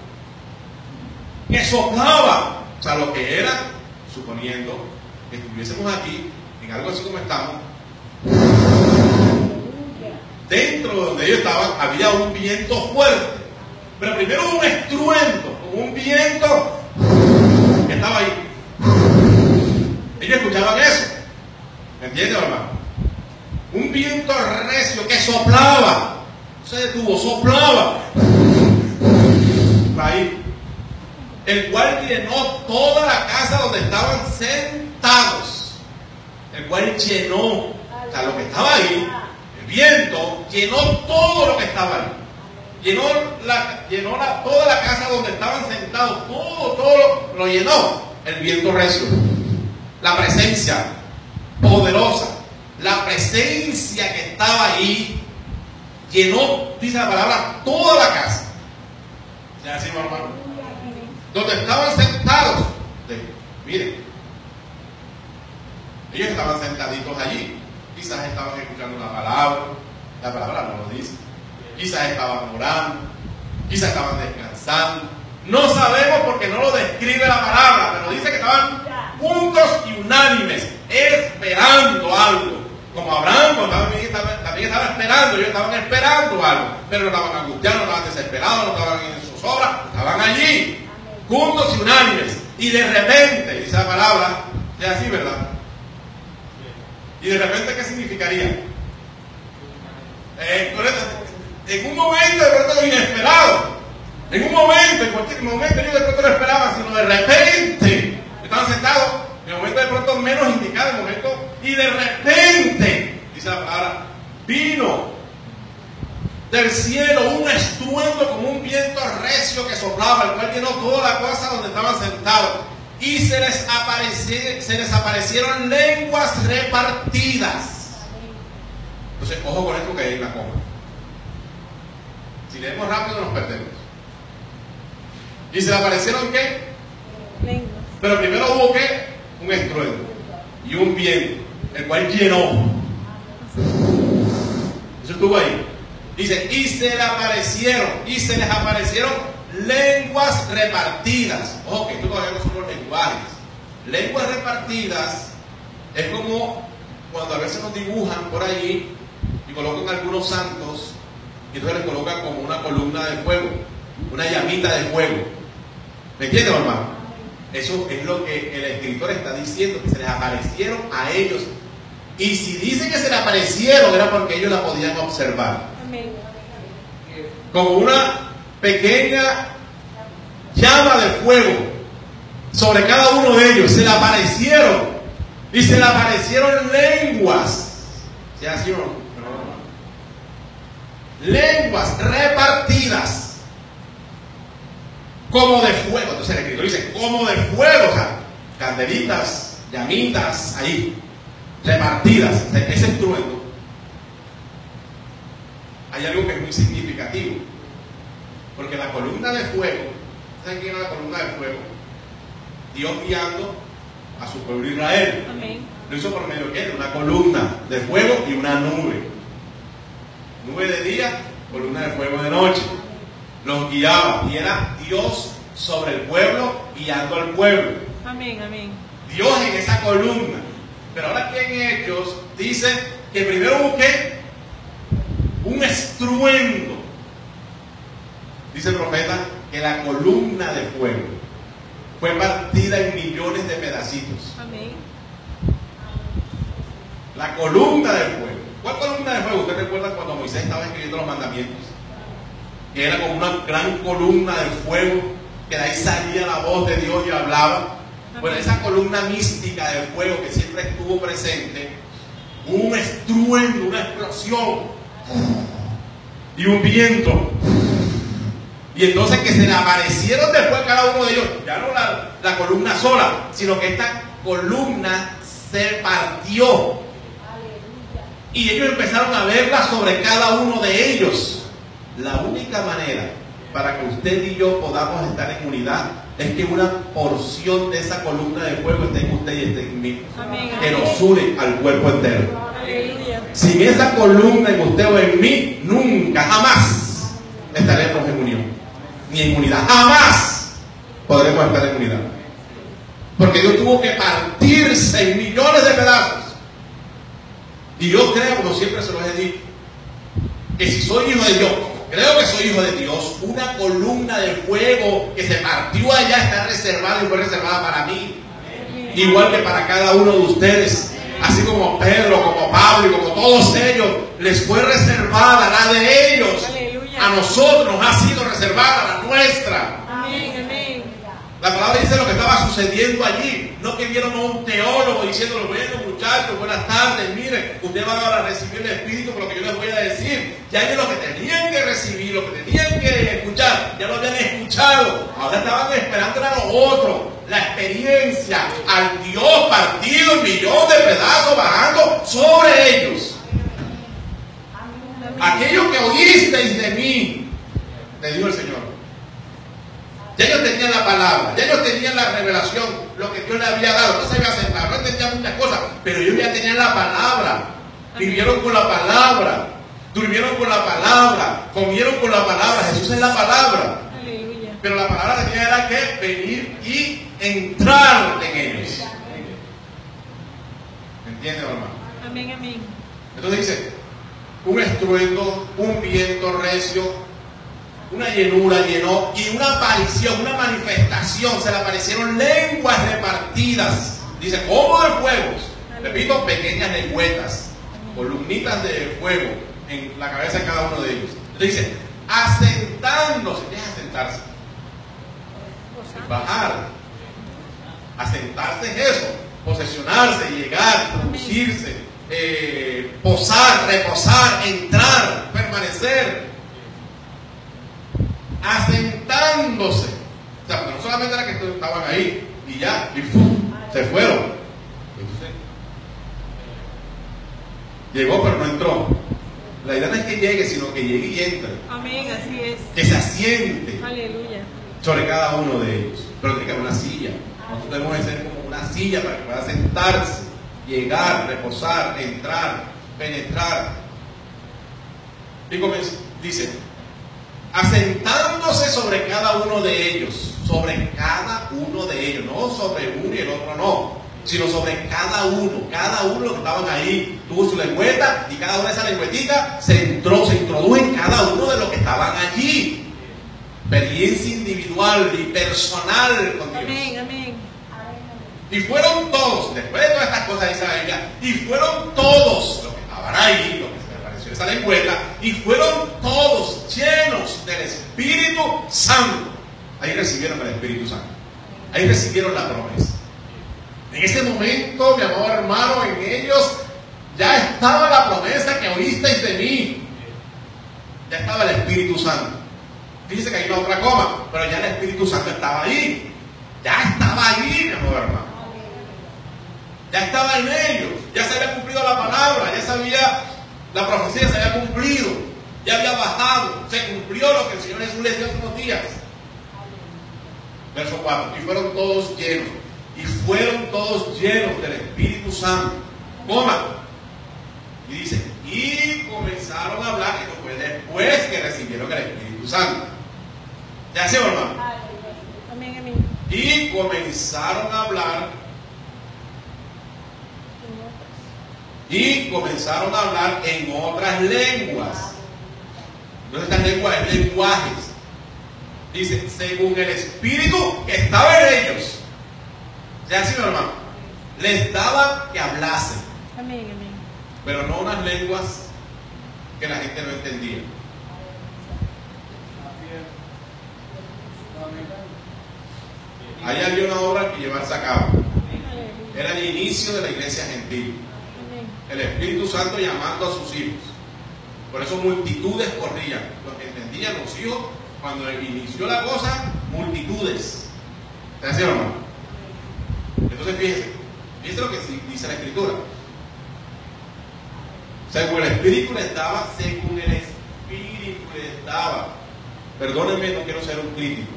que soplaba. O sea, lo que era, suponiendo que estuviésemos aquí, en algo así como estamos, dentro de donde ellos estaban, había un viento fuerte. Pero primero hubo un estruendo, un viento que estaba ahí. Ellos escuchaban eso. ¿Me entiendes, hermano? Un viento recio que soplaba. No se detuvo, soplaba. Ahí. El cual llenó toda la casa donde estaban sentados. El cual llenó, o sea, lo que estaba ahí, el viento llenó todo lo que estaba ahí. Llenó toda la casa donde estaban sentados, todo lo llenó el viento recio. La presencia poderosa, la presencia que estaba ahí, llenó, dice la palabra, toda la casa. ¿Ya decimos, hermano? Donde estaban sentados, miren, ellos estaban sentaditos allí, quizás estaban escuchando la palabra no lo dice. Quizás estaban orando, quizás estaban descansando. No sabemos porque no lo describe la palabra, pero dice que estaban juntos y unánimes, esperando algo. Como Abraham también estaba esperando, ellos estaban esperando algo, pero no estaban angustiados, no estaban desesperados, no estaban en zozobra, estaban allí, juntos y unánimes. Y de repente, dice la palabra, es así, ¿verdad? Y de repente, ¿qué significaría? En un momento de pronto inesperado, en un momento, en cualquier momento ellos de pronto no esperaban, sino de repente estaban sentados, en el momento de pronto menos indicado, el momento, y de repente, dice la palabra, vino del cielo un estruendo como un viento recio que soplaba, el cual llenó toda la casa donde estaban sentados, y se les aparecieron lenguas repartidas. Entonces, ojo con esto que hay una coma. Si leemos rápido nos perdemos. ¿Y se le aparecieron qué? Lenguas. Pero primero hubo qué? Un estruendo y un viento, el cual llenó. Eso estuvo ahí. Dice, y se les aparecieron lenguas repartidas. Ojo, que esto todavía no son los lenguajes. Lenguas repartidas es como cuando a veces nos dibujan por allí y colocan algunos santos. Y entonces les colocan como una columna de fuego, una llamita de fuego. ¿Me entienden, hermano? Eso es lo que el escritor está diciendo, que se les aparecieron a ellos. Y si dice que se les aparecieron, era porque ellos la podían observar. Amén. Como una pequeña llama de fuego sobre cada uno de ellos. Se le aparecieron. Y se le aparecieron lenguas. ¿Sí, así o no? Lenguas repartidas como de fuego. Entonces el escritor dice como de fuego, o sea, candelitas, llamitas ahí repartidas. Ese estruendo hay algo que es muy significativo. Porque la columna de fuego, ¿saben quién era la columna de fuego? Dios guiando a su pueblo Israel. Amén. Lo hizo por medio de una columna de fuego y una nube. Nube de día, columna de fuego de noche. Los guiaba y era Dios sobre el pueblo, guiando al pueblo. Amén, amén. Dios en esa columna. Pero ahora aquí en Hechos dice que primero hubo ¿qué? Un estruendo. Dice el profeta que la columna de fuego fue partida en millones de pedacitos. Amén. La columna de fuego. ¿Cuál columna de fuego? ¿Usted recuerda cuando Moisés estaba escribiendo los mandamientos? Que era como una gran columna de fuego, que de ahí salía la voz de Dios y hablaba. Bueno, esa columna mística de fuego que siempre estuvo presente, un estruendo, una explosión y un viento. Y entonces que se le aparecieron después cada uno de ellos, ya no la columna sola, sino que esta columna se partió. Y ellos empezaron a verla sobre cada uno de ellos. La única manera para que usted y yo podamos estar en unidad es que una porción de esa columna de fuego esté en usted y esté en mí. Amén. Que nos une al cuerpo entero. Aleluya. Sin esa columna en usted o en mí, nunca, jamás estaremos en unión. Ni en unidad. Jamás podremos estar en unidad. Porque Dios tuvo que partirse en millones de pedazos. Y yo creo, como siempre se los he dicho, que si soy hijo de Dios, creo que soy hijo de Dios, una columna de fuego que se partió allá está reservada y fue reservada para mí. Igual que para cada uno de ustedes. Así como Pedro, como Pablo y como todos ellos, les fue reservada la de ellos. Aleluya. A nosotros nos ha sido reservada la nuestra. Amén, amén. La palabra dice lo que estaba sucediendo allí. No que vieron a un teólogo diciéndole, bueno muchachos, buenas tardes, miren, ustedes van ahora a recibir el Espíritu por lo que yo les voy a decir. Ya ellos lo que tenían que recibir, lo que tenían que escuchar, ya lo habían escuchado. Ahora estaban esperando a lo otro. La experiencia al Dios partido en millones de pedazos bajando sobre ellos. Aquello que oísteis de mí, le dijo el Señor. Ya ellos tenían la palabra, ya ellos tenían la revelación, lo que Dios les había dado. No sabía aceptar, no entendían muchas cosas, pero ellos ya tenían la palabra. Vivieron con la palabra, durmieron con la palabra, comieron con la palabra. Jesús es la palabra. Aleluya. Pero la palabra tenía era que venir y entrar en ellos. ¿Me entienden, hermano? Amén, amén. Entonces dice, un estruendo, un viento recio, una llenura llenó y una aparición, una manifestación, se le aparecieron lenguas repartidas, dice, como de fuegos, repito, pequeñas lengüetas, columnitas de fuego en la cabeza de cada uno de ellos. Entonces dice, asentándose. ¿Qué es asentarse? Bajar. Asentarse es eso, posesionarse, llegar, producirse, posar, reposar, entrar, permanecer. Asentándose. O sea, no solamente era que estaban ahí y ya, y ¡fum! Se fueron. Entonces, llegó pero no entró. La idea no es que llegue, sino que llegue y entre. Amén, así es. Que se asiente Aleluya. sobre cada uno de ellos. Pero tiene que haber una silla. Nosotros debemos de ser como una silla para que pueda sentarse, llegar, reposar, entrar, penetrar. Y comienza, dice, asentándose sobre cada uno de ellos, sobre cada uno de ellos, no sobre uno y el otro no, sino sobre cada uno que estaban ahí, tuvo su lengüeta y cada una de esas lengüetitas se introdujo en cada uno de los que estaban allí. Experiencia individual y personal con Dios. Amén, amén. Y fueron todos, después de todas estas cosas dice la Biblia, y fueron todos los que estaban ahí, los que se les apareció esa lengüeta, y fueron todos llenos del Espíritu Santo. Ahí recibieron el Espíritu Santo. Ahí recibieron la promesa. En ese momento, mi amado hermano, en ellos ya estaba la promesa que oísteis de mí. Ya estaba el Espíritu Santo. Dice que hay una otra coma, pero ya el Espíritu Santo estaba ahí. Ya estaba ahí, mi amado hermano. Ya estaba en ellos. Ya se había cumplido la palabra. Ya sabía, la profecía se había cumplido. ya había bajado, se cumplió lo que el Señor Jesús les dio hace unos días. Verso 4, y fueron todos llenos del Espíritu Santo. Coma. Y dice, y comenzaron a hablar, esto fue después que recibieron el Espíritu Santo. ¿Ya se hermano? Amén, amén. Y comenzaron a hablar. Y comenzaron a hablar en otras lenguas. No estas lenguas, es lenguajes. Dice, según el Espíritu que estaba en ellos. ¿Ya sí, hermano? Les daba que hablasen. Amén, amén. Pero no unas lenguas que la gente no entendía. Ahí había una obra que llevarse a cabo. Era el inicio de la iglesia gentil. El Espíritu Santo llamando a sus hijos. Por eso multitudes corrían. Los que entendían, los hijos, cuando inició la cosa, multitudes. ¿Te decía, hermano? Entonces fíjense lo que dice la Escritura. Según el Espíritu les daba, Perdónenme, no quiero ser un crítico.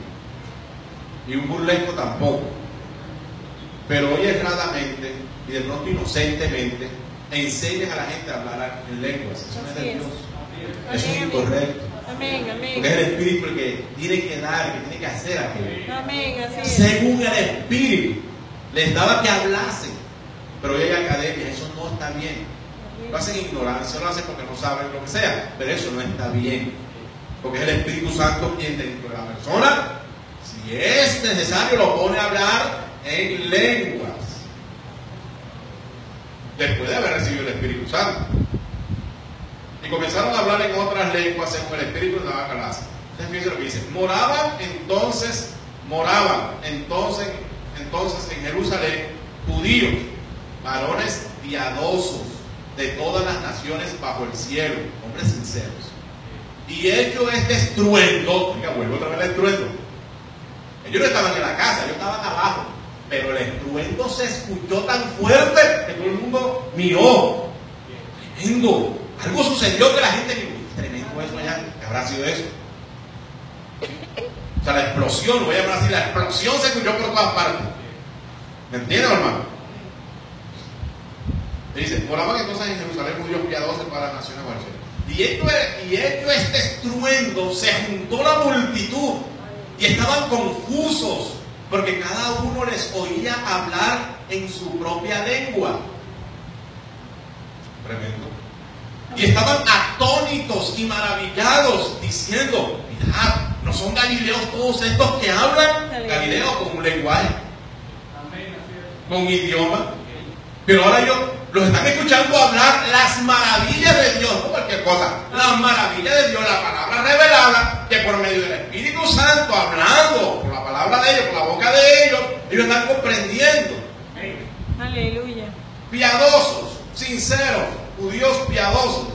Y un burlesco tampoco. Pero hoy erradamente y de pronto inocentemente enseñan a la gente a hablar en lenguas. Eso no es de Dios. Eso es incorrecto. Amén, amén. Porque es el Espíritu el que tiene que dar, que tiene que hacer aquello. Amén, así es. Según el Espíritu les daba que hablasen. Pero hoy hay academias, eso no está bien. Lo hacen ignorancia, lo hacen porque no saben lo que sea. Pero eso no está bien. Porque es el Espíritu Santo quien dentro de la persona, si es necesario, lo pone a hablar en lenguas. Después de haber recibido el Espíritu Santo. Y comenzaron a hablar en otras lenguas según el Espíritu les daba que hablasen. Entonces fíjense lo que dice. Moraban entonces en Jerusalén judíos, varones piadosos de todas las naciones bajo el cielo, hombres sinceros. Y hecho este estruendo, vuelvo otra vez al estruendo. Ellos no estaban en la casa, ellos estaban abajo. Pero el estruendo se escuchó tan fuerte que todo el mundo miró. Tremendo. Algo sucedió que la gente dijo, tremendo eso allá, ¿qué habrá sido eso? O sea, la explosión, lo voy a llamar así, la explosión se escuchó por todas partes. ¿Me entienden, hermano? Dice, moraban entonces en Jerusalén judíos piadosos de todas las naciones bajo el cielo. Y hecho este estruendo, se juntó la multitud y estaban confusos porque cada uno les oía hablar en su propia lengua. Tremendo. Y estaban atónitos y maravillados diciendo, mirad, ¿no son galileos todos estos que hablan? Galileo con un lenguaje, con un idioma. Pero ahora ellos los están escuchando hablar las maravillas de Dios, no cualquier cosa, las maravillas de Dios, la palabra revelada, que por medio del Espíritu Santo, hablando por la palabra de ellos, por la boca de ellos están comprendiendo. Aleluya. Piadosos, sinceros, judíos piadosos.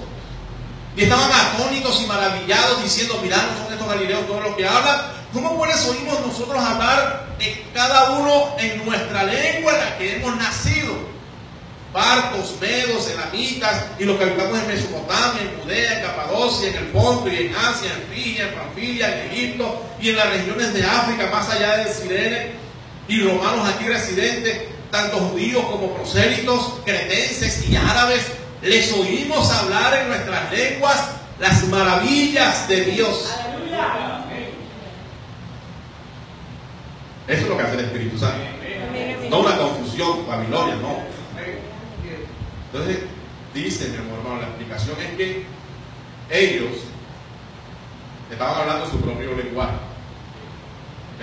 Y estaban atónitos y maravillados diciendo, mirad, ¿no son estos galileos todos los que hablan? ¿Cómo pues oímos nosotros hablar de cada uno en nuestra lengua en la que hemos nacido? Partos, medos, elamitas y los que habitamos en Mesopotamia, en Judea, en Capadocia, en el Ponto y en Asia, en Frigia, en Panfilia, en Egipto y en las regiones de África más allá del Cirene, y romanos aquí residentes, tanto judíos como prosélitos, cretenses y árabes, les oímos hablar en nuestras lenguas las maravillas de Dios. Eso es lo que hace el Espíritu Santo. No una confusión, Babilonia, no. Entonces, dice mi hermano, la explicación es que ellos estaban hablando su propio lenguaje.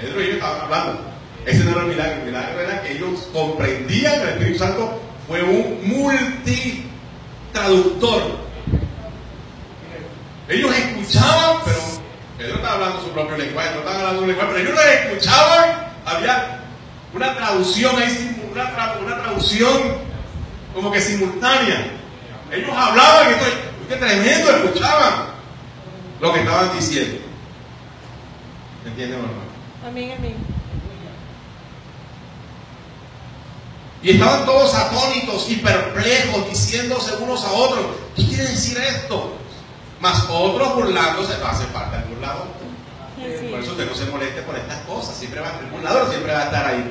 Pedro y ellos estaban hablando. Ese no era el milagro. El milagro era que ellos comprendían que el Espíritu Santo fue un multitraductor. Ellos escuchaban, pero Pedro estaba hablando su propio lenguaje, no estaban hablando su lenguaje, pero ellos lo escuchaban. Había una traducción ahí, una traducción como que simultánea. Ellos hablaban y entonces, qué tremendo, escuchaban lo que estaban diciendo. ¿Me entienden, hermano? Amén, amén. Y estaban todos atónitos y perplejos, diciéndose unos a otros, ¿qué quiere decir esto? Mas otros burlándose, no hace falta el burlador. Sí. Por eso usted no se moleste por estas cosas. Siempre va, el burlador siempre va a estar ahí.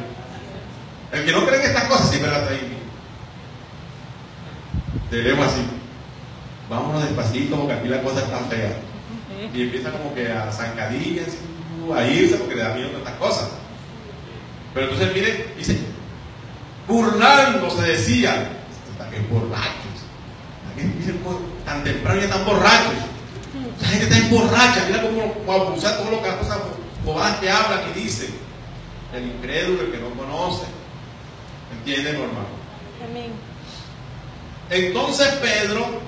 El que no cree en estas cosas siempre va a estar ahí. Tenemos así. Vámonos despacito porque aquí la cosa está fea. Y empieza como que a zancadillas, a irse porque le da miedo a estas cosas. Pero entonces mire, dice, burlándose decía, está que borrachos. Tan temprano ya están borrachos. La gente está emborracha. Mira cómo abusar todas las cosas bobadas que hablan y dicen. El incrédulo, el que no conoce. ¿Entienden, hermano? Amén. Entonces Pedro,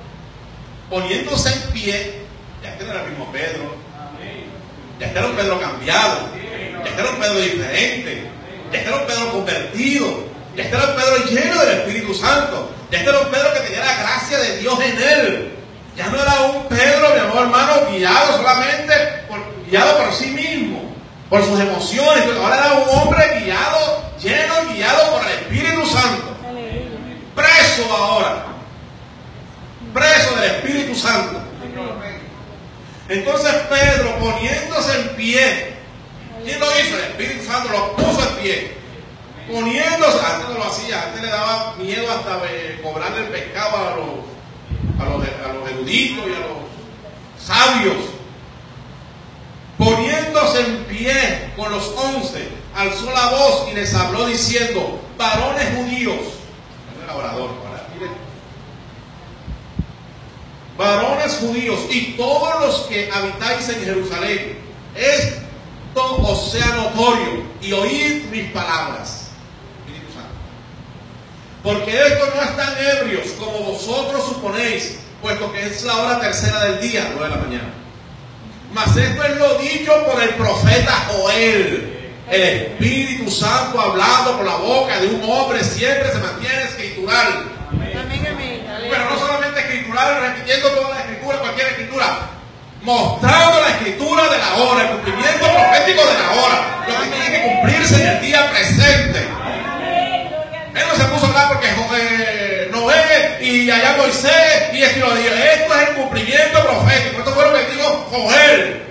poniéndose en pie, ya este no era el mismo Pedro. Ya este era un Pedro cambiado. Ya este era un Pedro diferente. Ya este era un Pedro convertido. Ya este era un Pedro lleno del Espíritu Santo. Ya este era un Pedro que tenía la gracia de Dios en él. Ya no era un Pedro, mi amor hermano, guiado solamente guiado por sí mismo, por sus emociones. Ahora era un hombre guiado, lleno y guiado por el Espíritu Santo. Aleluya. Preso ahora. Preso del Espíritu Santo. Amén. Entonces Pedro, poniéndose en pie, ¿quién lo hizo? El Espíritu Santo lo puso en pie. Poniéndose, antes no lo hacía, antes le daba miedo hasta cobrarle el pescado a los eruditos y a los sabios. Poniéndose en pie con los 11, alzó la voz y les habló diciendo: varones judíos, no era orador, varones judíos y todos los que habitáis en Jerusalén, esto os sea notorio y oíd mis palabras. Porque estos no están ebrios como vosotros suponéis, puesto que es la hora tercera del día, 9 de la mañana. Mas esto es lo dicho por el profeta Joel. El Espíritu Santo hablando por la boca de un hombre siempre se mantiene escritural. Amén, amén. Pero no solamente escritural, repitiendo toda la escritura, cualquier escritura, mostrando la escritura de la hora, el cumplimiento profético de la hora, lo que tiene que cumplirse en el día presente. Él no se puso a hablar porque Noé y allá Moisés y esto y lo dijo. Esto es el cumplimiento profético. Esto fue lo que dijo Joel.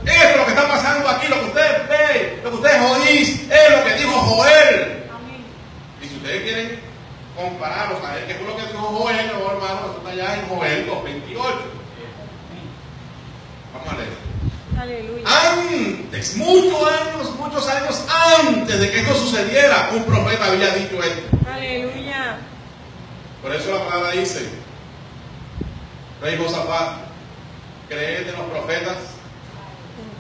Esto es lo que está pasando aquí, lo que ustedes ven, lo que ustedes oís, es lo que dijo Joel. Y si ustedes quieren compararlo, saber qué fue lo que dijo Joel, hermano, eso está allá en Joel 2:28. Vamos a leer. Aleluya. Antes, muchos años antes de que esto sucediera, un profeta había dicho esto. Aleluya. Por eso la palabra dice: Rey Josafat, creed en los profetas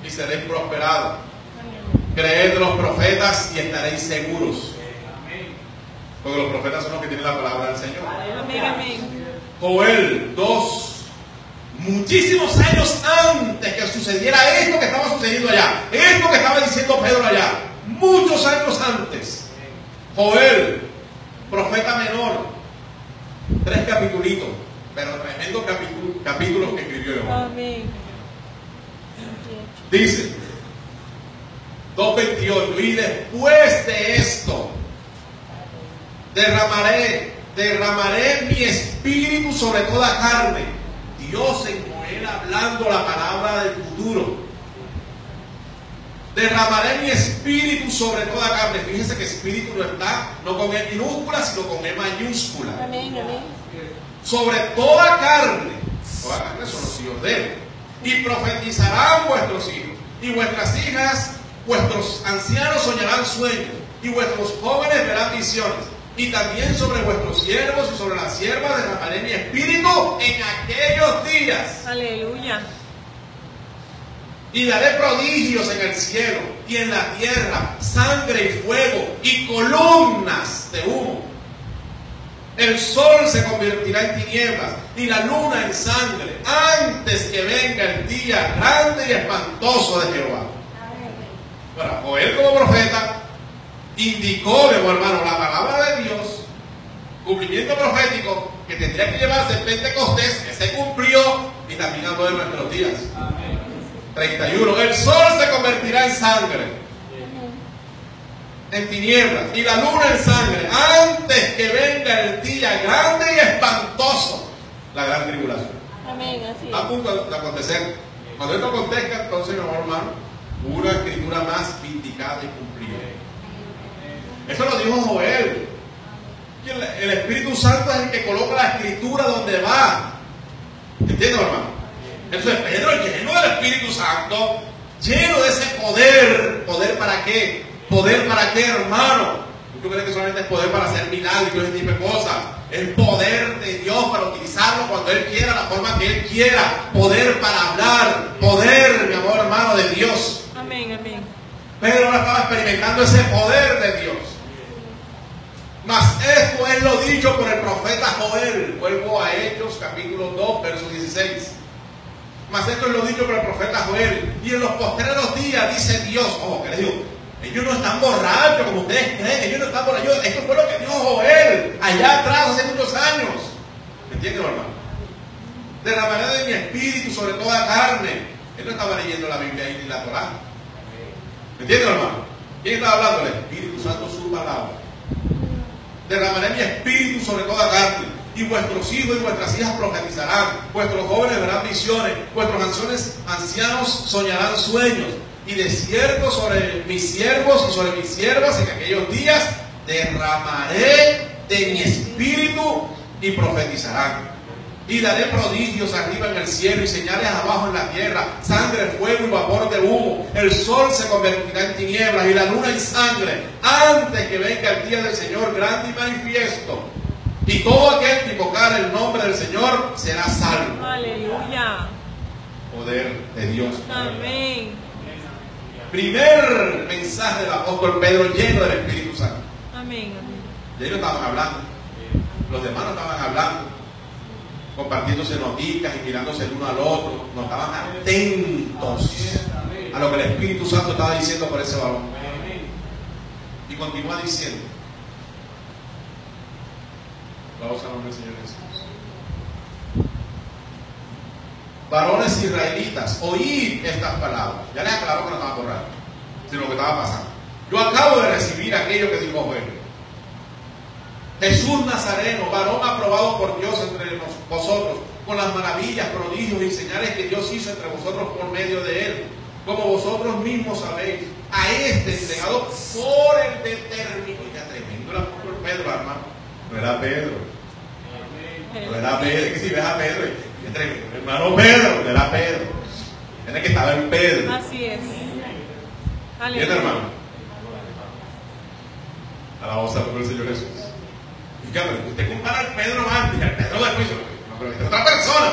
y seréis prosperados. Creed en los profetas y estaréis seguros. Porque los profetas son los que tienen la palabra del Señor. Amén, amén. Joel 2. Muchísimos años antes que sucediera esto que estaba sucediendo allá, esto que estaba diciendo Pedro allá, muchos años antes, Joel, profeta menor, 3 capitulitos, pero tremendos capítulos que escribió Joel. Amén. Dice 2:28, y después de esto derramaré mi espíritu sobre toda carne. Dios en Joel hablando la palabra del futuro. Derramaré mi espíritu sobre toda carne. Fíjense que espíritu no está no con E minúscula, sino con E mayúscula. Amén, amén. Sobre toda carne. Toda carne son los hijos de él. Y profetizarán vuestros hijos. Y vuestras hijas, vuestros ancianos soñarán sueños. Y vuestros jóvenes verán visiones. Y también sobre vuestros siervos y sobre las siervas derramaré mi espíritu en aquellos días. Aleluya. Y daré prodigios en el cielo y en la tierra, sangre y fuego y columnas de humo. El sol se convertirá en tinieblas y la luna en sangre antes que venga el día grande y espantoso de Jehová. Ahora, Joel como profeta indicó, mi hermano, la palabra de Dios, cumplimiento profético que tendría que llevarse en Pentecostés, que se cumplió, y también habló de nuestros días. 31. El sol se convertirá en sangre, en tinieblas, y la luna en sangre, antes que venga el día grande y espantoso, la gran tribulación. Amén, así Está a es. punto de acontecer. Cuando esto acontezca, entonces, mi amor hermano, una escritura más vindicada y cumplida. Eso lo dijo Joel. Y el Espíritu Santo es el que coloca la escritura donde va. ¿Entiendes, hermano? Entonces Pedro, lleno del Espíritu Santo, lleno de ese poder. ¿Poder para qué? ¿Poder para qué, hermano? ¿Tú crees que solamente es poder para hacer milagros y todo ese tipo de cosas? El poder de Dios para utilizarlo cuando Él quiera, la forma que Él quiera. Poder para hablar. Poder, mi amor hermano, de Dios. Amén, amén. Pedro ahora estaba experimentando ese poder de Dios. Mas esto es lo dicho por el profeta Joel. Vuelvo a Hechos, capítulo 2, verso 16. Mas esto es lo dicho por el profeta Joel. Y en los postreros días dice Dios. Ojo, que les digo, ellos no están borrachos como ustedes creen. Ellos no están borrachos. Esto fue lo que dijo Joel allá atrás, hace muchos años. ¿Me entienden, hermano? Derramaré de mi espíritu sobre toda carne. Él no estaba leyendo la Biblia y ni la Torá. ¿Me entienden, hermano? ¿Quién estaba hablando? El Espíritu Santo, su palabra. Derramaré mi espíritu sobre toda carne, y vuestros hijos y vuestras hijas profetizarán, vuestros jóvenes verán visiones, vuestros ancianos soñarán sueños, y de cierto sobre mis siervos y sobre mis siervas en aquellos días derramaré de mi espíritu y profetizarán. Y daré prodigios arriba en el cielo y señales abajo en la tierra, sangre, fuego y vapor de humo. El sol se convertirá en tinieblas y la luna en sangre, antes que venga el día del Señor grande y manifiesto. Y todo aquel que invocar el nombre del Señor será salvo. Aleluya. Poder de Dios. Amén. Primer mensaje del apóstol Pedro, lleno del Espíritu Santo. Amén, amén. Y ellos estaban hablando, los demás no estaban hablando, compartiéndose noticias y mirándose el uno al otro. No estaban atentos a lo que el Espíritu Santo estaba diciendo por ese varón. Y continúa diciendo: vamos al nombre del Señor Jesús. Varones israelitas, oíd estas palabras. Ya les aclaró que no estaba borrando, sino lo que estaba pasando. Yo acabo de recibir aquello que dijo Joel. Jesús Nazareno, varón aprobado por Dios entre vosotros, con las maravillas, prodigios y señales que Dios hizo entre vosotros por medio de él, como vosotros mismos sabéis. A este entregado por el determinado. Ya tremendo el apóstol Pedro, hermano. No era Pedro. No era Pedro. Es que si ves a Pedro, es tremendo. Hermano Pedro, no era Pedro. Era que estaba en Pedro. Así es. ¿Entiendes, Aleluya. hermano? Alabanza por el Señor Jesús. Fíjate, usted compara al Pedro antes y al Pedro después. No, pero esta es otra persona.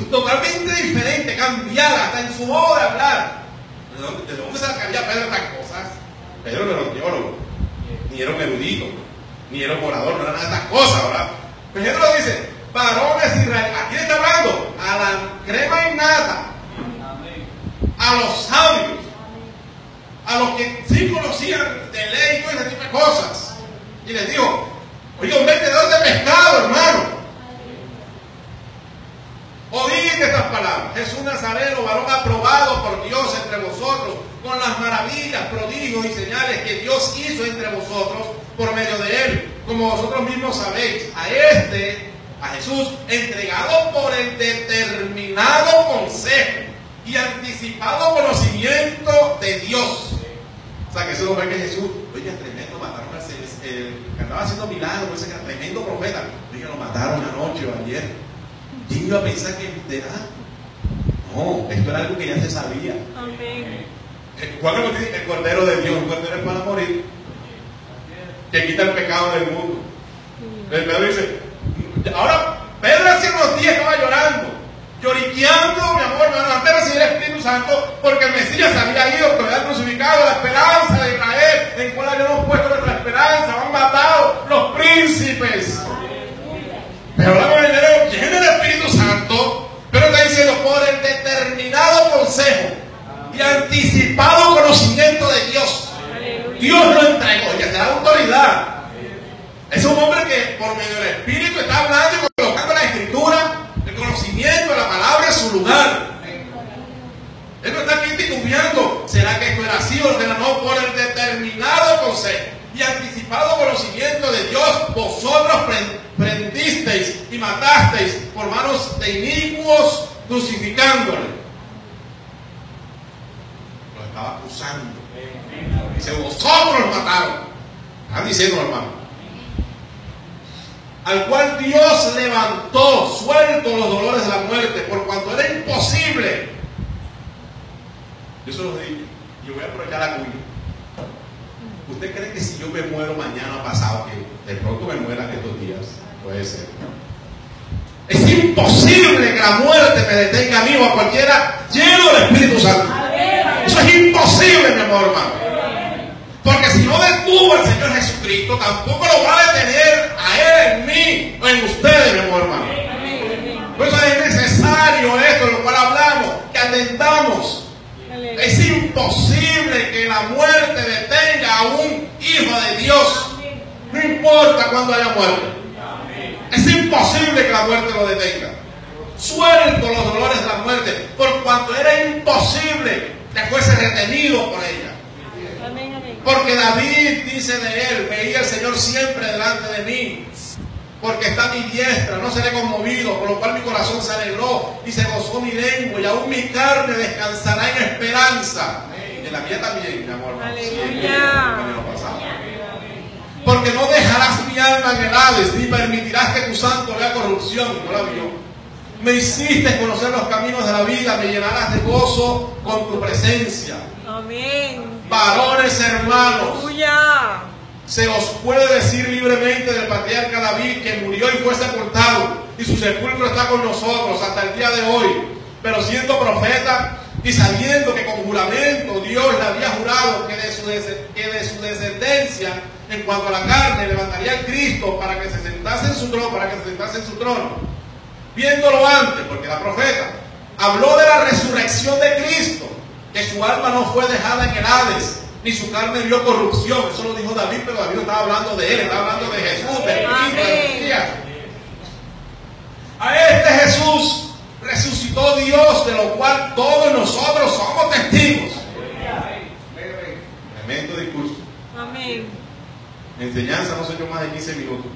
Totalmente diferente, cambiada, hasta en su modo de hablar. ¿De dónde sacaría Pedro estas cosas? Pedro no era un teólogo, ni era un erudito, ni era un orador, no era nada de estas cosas, ¿verdad? Pedro dice: varones israelíes. ¿A quién está hablando? A la crema innata, a los sabios, a los que sí conocían de ley y todo ese tipo de cosas. Y les digo: oye, un vendedor de pescado, hermano. Oíd estas palabras. Jesús Nazareno, varón aprobado por Dios entre vosotros, con las maravillas, prodigios y señales que Dios hizo entre vosotros por medio de él, como vosotros mismos sabéis. A Jesús, entregado por el determinado consejo y anticipado conocimiento de Dios. O sea, que eso lo ve que Jesús, oye, tremendo, mataron al que andaba haciendo milagros, ese tremendo profeta. Oye, lo mataron anoche o ayer. ¿Quién iba a pensar que era? No, esto era algo que ya se sabía. Amén. ¿Cuál es el Cordero de Dios? El Cordero es para morir, que quita el pecado del mundo. El Pedro dice, ahora, Pedro hace unos días estaba llorando, lloriqueando, mi amor, hermano, antes de recibir el Espíritu Santo, porque el Mesías había ido, que había crucificado, la esperanza de Israel, en cual habíamos puesto nuestra esperanza, han matado los príncipes. Pero hablamos de dinero lleno del Espíritu Santo, pero está diciendo por el determinado consejo y anticipado conocimiento de Dios. Aleluya. Dios lo entregó, y será autoridad. Es un hombre que por medio del Espíritu está hablando y colocando la Escritura, el conocimiento, la palabra en su lugar. Él no está aquí titubeando. ¿Será que esto era así o no? Por el determinado consejo y anticipado conocimiento de Dios, vosotros prendisteis y matasteis por manos de inicuos, crucificándole. Lo estaba acusando. Dice, vosotros lo mataron. Están diciendo, hermano. Al cual Dios levantó, suelto los dolores de la muerte, por cuanto era imposible. Yo se los digo, y voy a aprovechar la cuña. ¿Usted cree que si yo me muero mañana o pasado, que de pronto me mueran estos días? Puede ser. Es imposible que la muerte me detenga a mí o a cualquiera lleno del Espíritu Santo. Eso es imposible, mi amor, hermano. Porque si no detuvo al Señor Jesucristo, tampoco lo va a detener a Él en mí o en ustedes, mi amor, hermano. Por eso es necesario esto, de lo cual hablamos, que atendamos. Es imposible que la muerte detenga a un hijo de Dios. No importa cuándo haya muerte. Es imposible que la muerte lo detenga. Suelto los dolores de la muerte, por cuanto era imposible que fuese retenido por ella. Porque David dice de él, veía al Señor siempre delante de mí, porque está a mi diestra, no seré conmovido, por lo cual mi corazón se alegró y se gozó mi lengua, y aún mi carne descansará en esperanza. Y en la mía también, mi amor. Porque no dejarás mi alma en el Hades, ni permitirás que tu santo vea corrupción. No la vio. Me hiciste conocer los caminos de la vida, me llenarás de gozo con tu presencia. Amén. Varones hermanos, Aleluya. se os puede decir libremente del patriarca David, que murió y fue sepultado, y su sepulcro está con nosotros hasta el día de hoy. Pero siendo profeta y sabiendo que con juramento Dios le había jurado que de su descendencia, en cuanto a la carne, levantaría a Cristo para que se sentase en su trono, viéndolo antes, porque era profeta, habló de la resurrección de Cristo, que su alma no fue dejada en el Hades, ni su carne vio corrupción. Eso lo dijo David, pero David no estaba hablando de él, estaba hablando de Jesús, del Cristo, del Mesías. A este Jesús resucitó Dios, de lo cual todos nosotros somos testigos. Tremendo discurso. Amén. Mi enseñanza no se dio más de 15 minutos.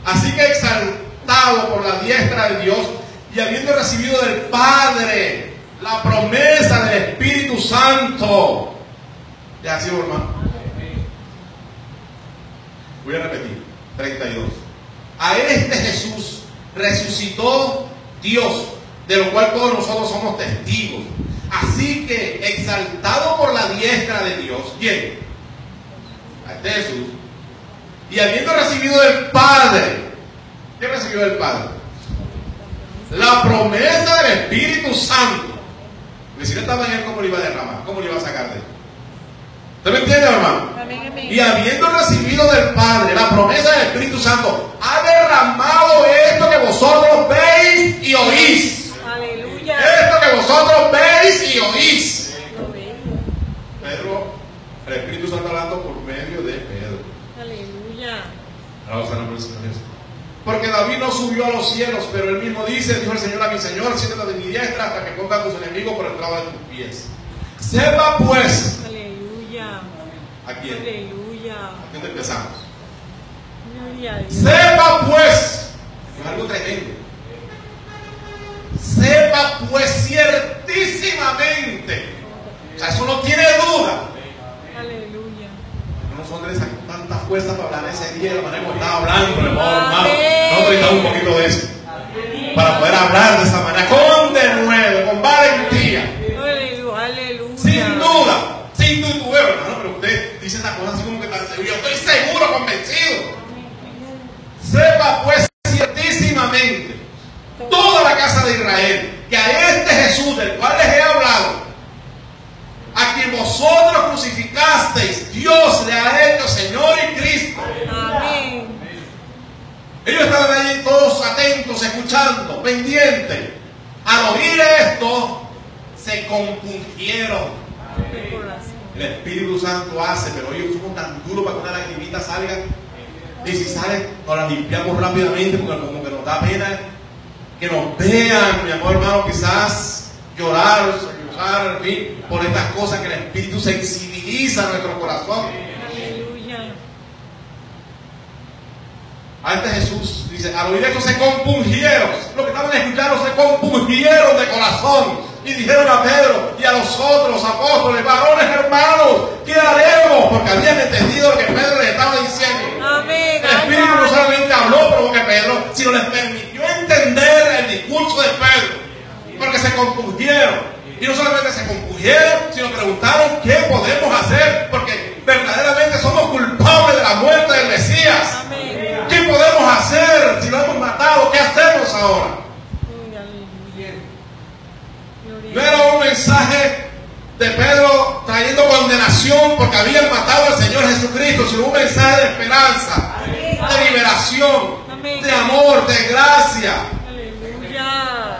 Así que exaltado por la diestra de Dios, y habiendo recibido del Padre la promesa del Espíritu Santo. Ya así, hermano. Voy a repetir. 32. A este Jesús resucitó Dios, de lo cual todos nosotros somos testigos. Así que exaltado por la diestra de Dios, ¿quién? A este Jesús. Y habiendo recibido del Padre, ¿qué recibió del Padre? La promesa del Espíritu Santo. Porque si no estaba en él, ¿cómo lo iba a derramar? ¿Cómo lo iba a sacar de él? ¿Usted me entiende, hermano? Amén, amén. Y habiendo recibido del Padre la promesa del Espíritu Santo, ha derramado esto que vosotros veis y oís. Aleluya. Esto que vosotros veis y oís. Amén. Pedro, el Espíritu Santo hablando por medio de Pedro. Aleluya. Alabado sea el nombre del Señor Jesús. Porque David no subió a los cielos, pero él mismo dice, dijo el Señor a mi Señor, siéntate de mi diestra hasta que ponga a tus enemigos por el clavo de tus pies. Sepa pues. Aleluya. ¿A quién? Aleluya. ¿A quién empezamos? Gloria a Dios. Sepa pues, es algo tremendo. Sepa pues ciertísimamente. O sea, eso no tiene duda. Aleluya. Nosotros necesitamos tanta fuerza para hablar ese día de la manera como estaba hablando, hermano. Nosotros necesitamos un poquito de eso. Para poder hablar de esa manera, con denuedo, con valentía. Aleluya. Aleluya. Sin duda. Sin titubeo, hermano, pero usted dice esa cosa así como que tan seguro. Yo estoy seguro, convencido. Sepa pues ciertísimamente toda la casa de Israel que a este Jesús del cual les he hablado, a quien vosotros crucificasteis, Dios le ha hecho Señor y Cristo. Amén. Ellos estaban allí todos atentos, escuchando, pendientes. Al oír esto, se compungieron. El Espíritu Santo hace, pero ellos somos tan duros para que una lagrimita salga. Y si sale, nos la limpiamos rápidamente porque como que nos da pena que nos vean, mi amor hermano, quizás llorar, sollozar, en fin, por estas cosas que el Espíritu sensibiliza nuestro corazón. Aleluya. A este Jesús, dice Dice, al oír esto se compungieron. Los que estaban escuchando se compungieron de corazón. Y dijeron a Pedro y a los otros apóstoles, varones hermanos, ¿qué haremos? Porque habían entendido lo que Pedro les estaba diciendo. Amén. El Espíritu no solamente habló por boca de Pedro, sino les permitió entender el discurso de Pedro. Porque se compungieron. Y no solamente se compungieron, sino preguntaron qué podemos hacer. Porque verdaderamente somos culpables de la muerte del Mesías. Amén. ¿Qué podemos hacer si lo hemos matado? ¿Qué hacemos ahora? Uy, aleluya. Gloria No a era un mensaje de Pedro trayendo condenación porque habían matado al Señor Jesucristo, sino un mensaje de esperanza, de liberación, Amén. de amor, de gracia. Aleluya.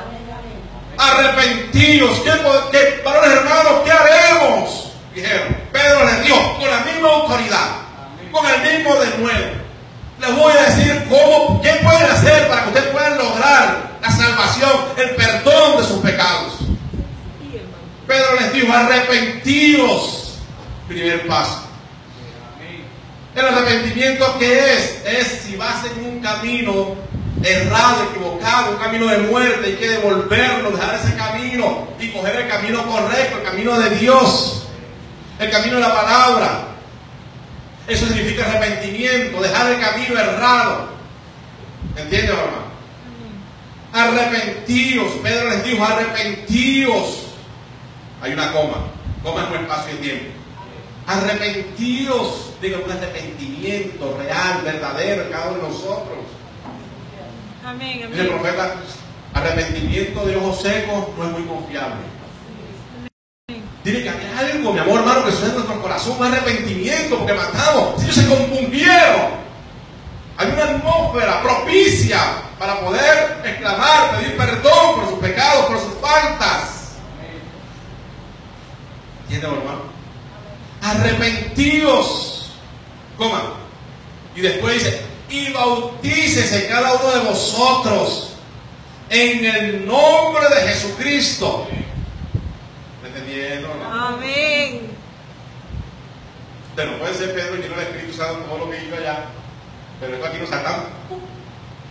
Arrepentidos. ¿Qué, varones hermanos, qué haremos? Dijeron. Pedro les dio con la misma autoridad, con el mismo denuedo. Les voy a decir qué pueden hacer para que ustedes puedan lograr la salvación, el perdón de sus pecados. Sí, hermano. Pedro les dijo, arrepentidos. Primer paso. El arrepentimiento, ¿qué es? Es si vas en un camino errado, equivocado, un camino de muerte, hay que devolverlo, dejar ese camino y coger el camino correcto, el camino de Dios, el camino de la palabra. Eso significa arrepentimiento, dejar el camino errado. ¿Entiendes, hermano? Arrepentidos. Pedro les dijo, arrepentidos. Hay una coma. Coma es un espacio de tiempo. Arrepentidos. Digo, un arrepentimiento real, verdadero en cada uno de nosotros. Amén. Dice el Amén. profeta, arrepentimiento de ojos secos no es muy confiable. Tiene que haber algo, mi amor, hermano, que suene en nuestro corazón, un arrepentimiento, porque matamos. Si ellos se compungieron, hay una atmósfera propicia para poder exclamar, pedir perdón por sus pecados, por sus faltas. ¿Entienden, hermano? Arrepentidos, coma. Y después dice, y bautícese cada uno de vosotros en el nombre de Jesucristo. ¿Entendiendo? ¿No? Amén. Usted no puede ser Pedro y lleno del Espíritu Santo todo lo que hizo allá, pero esto aquí no sacamos.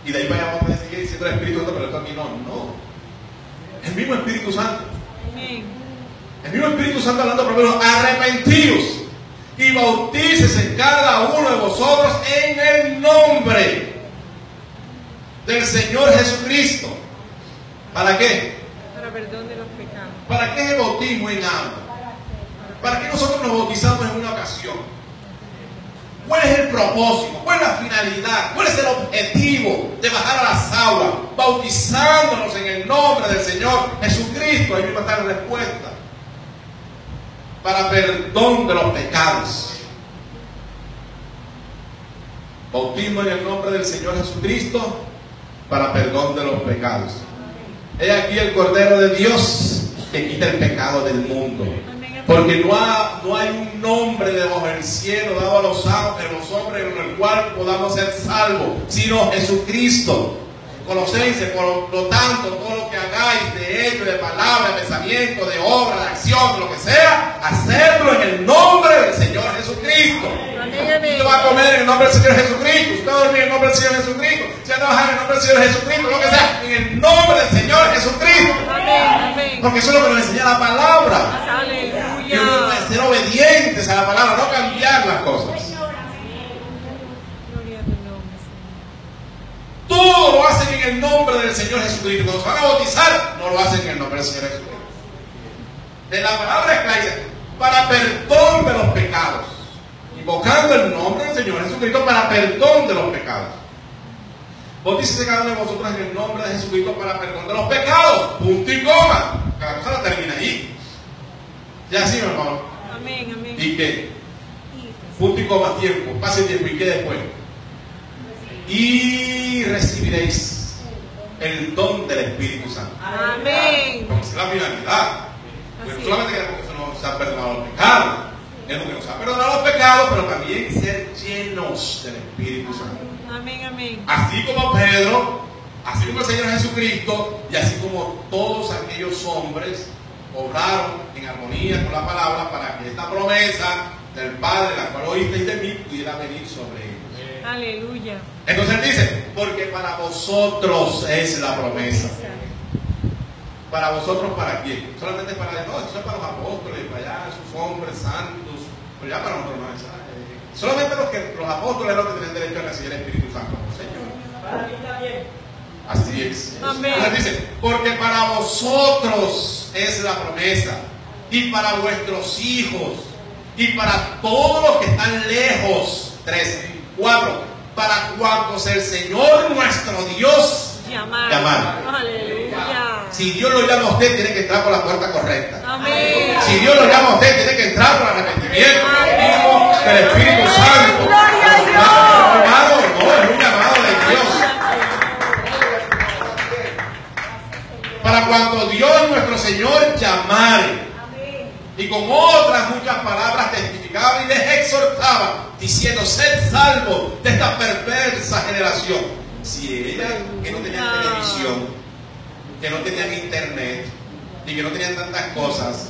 Y de ahí para allá vamos a seguir diciendo el Espíritu Santo, pero esto aquí no. No. El mismo Espíritu Santo. Amén. El mismo Espíritu Santo hablando primero, arrepentidos y bautícese cada uno de vosotros en el nombre del Señor Jesucristo. ¿Para qué? Para perdón de los pecados. ¿Para qué es el bautismo en agua? ¿Para qué nosotros nos bautizamos en una ocasión? ¿Cuál es el propósito? ¿Cuál es la finalidad? ¿Cuál es el objetivo de bajar a las aguas? Bautizándonos en el nombre del Señor Jesucristo. Ahí mismo está la respuesta. Para perdón de los pecados. Bautismo en el nombre del Señor Jesucristo para perdón de los pecados. He aquí el Cordero de Dios que quita el pecado del mundo. Porque no hay un nombre debajo del cielo dado a los hombres en el cual podamos ser salvos, sino Jesucristo. Colosenses, por lo tanto, todo lo que hagáis de hecho, de palabra, de pensamiento, de obra, de acción, de lo que sea, hacedlo en el nombre del Señor Jesucristo. Usted va a comer en el nombre del Señor Jesucristo, usted va a dormir en el nombre del Señor Jesucristo, usted va a trabajar en el nombre del Señor Jesucristo, lo que sea, en el nombre del Señor Jesucristo. Amén. Porque eso es lo que nos enseña la palabra. Aleluya. Que uno debe ser obedientes a la palabra, no cambiar las cosas. Gloria a tu nombre, Señor. Todo lo hacen en el nombre del Señor Jesucristo. Cuando se van a bautizar, no lo hacen en el nombre del Señor Jesucristo. De la palabra es clara, dice, para perdón de los pecados. Invocando el nombre del Señor Jesucristo para perdón de los pecados. Bautícese cada uno de vosotros en el nombre de Jesucristo para perdón de los pecados. Punto y coma. Cada cosa la termina ahí. Ya sí, mi hermano. Amén, amén. ¿Y qué? Punto y coma, tiempo. Pase tiempo. ¿Y qué después? Y recibiréis el don del Espíritu Santo. Amén. Porque esa es la finalidad. Porque no solamente queremos que se nos ha perdonado los pecados, queremos que nos ha perdonado los pecados, pero también ser llenos del Espíritu Santo. Amén, amén. Así como Pedro, así como el Señor Jesucristo, y así como todos aquellos hombres obraron en armonía con la palabra para que esta promesa del Padre, la cual oísteis de mí, pudiera venir sobre ellos. Aleluya. Entonces él dice, porque para vosotros es la promesa. ¿Para vosotros para quién? Solamente para no, eso es para los apóstoles, para allá, sus hombres santos, pero ya para nosotros no es. Solamente los apóstoles son los que tienen derecho a recibir el Espíritu Santo como Señor. Para mí también. Así es. Amén. Entonces dice, porque para vosotros es la promesa, y para vuestros hijos, y para todos los que están lejos. 3, 4, para cuantos el Señor nuestro Dios Llamar. Aleluya. Si Dios lo llama a usted, tiene que entrar por la puerta correcta. Amén. Si Dios lo llama a usted, tiene que entrar por arrepentimiento, bautismo del Espíritu Santo. Gloria a Dios. Un llamado, no, es un llamado de Dios. Para cuando Dios nuestro Señor llamare. Y con otras muchas palabras testificaba y les exhortaba, diciendo, sed salvos de esta perversa generación. Si ella, que no tenían televisión, que no tenían internet y que no tenían tantas cosas,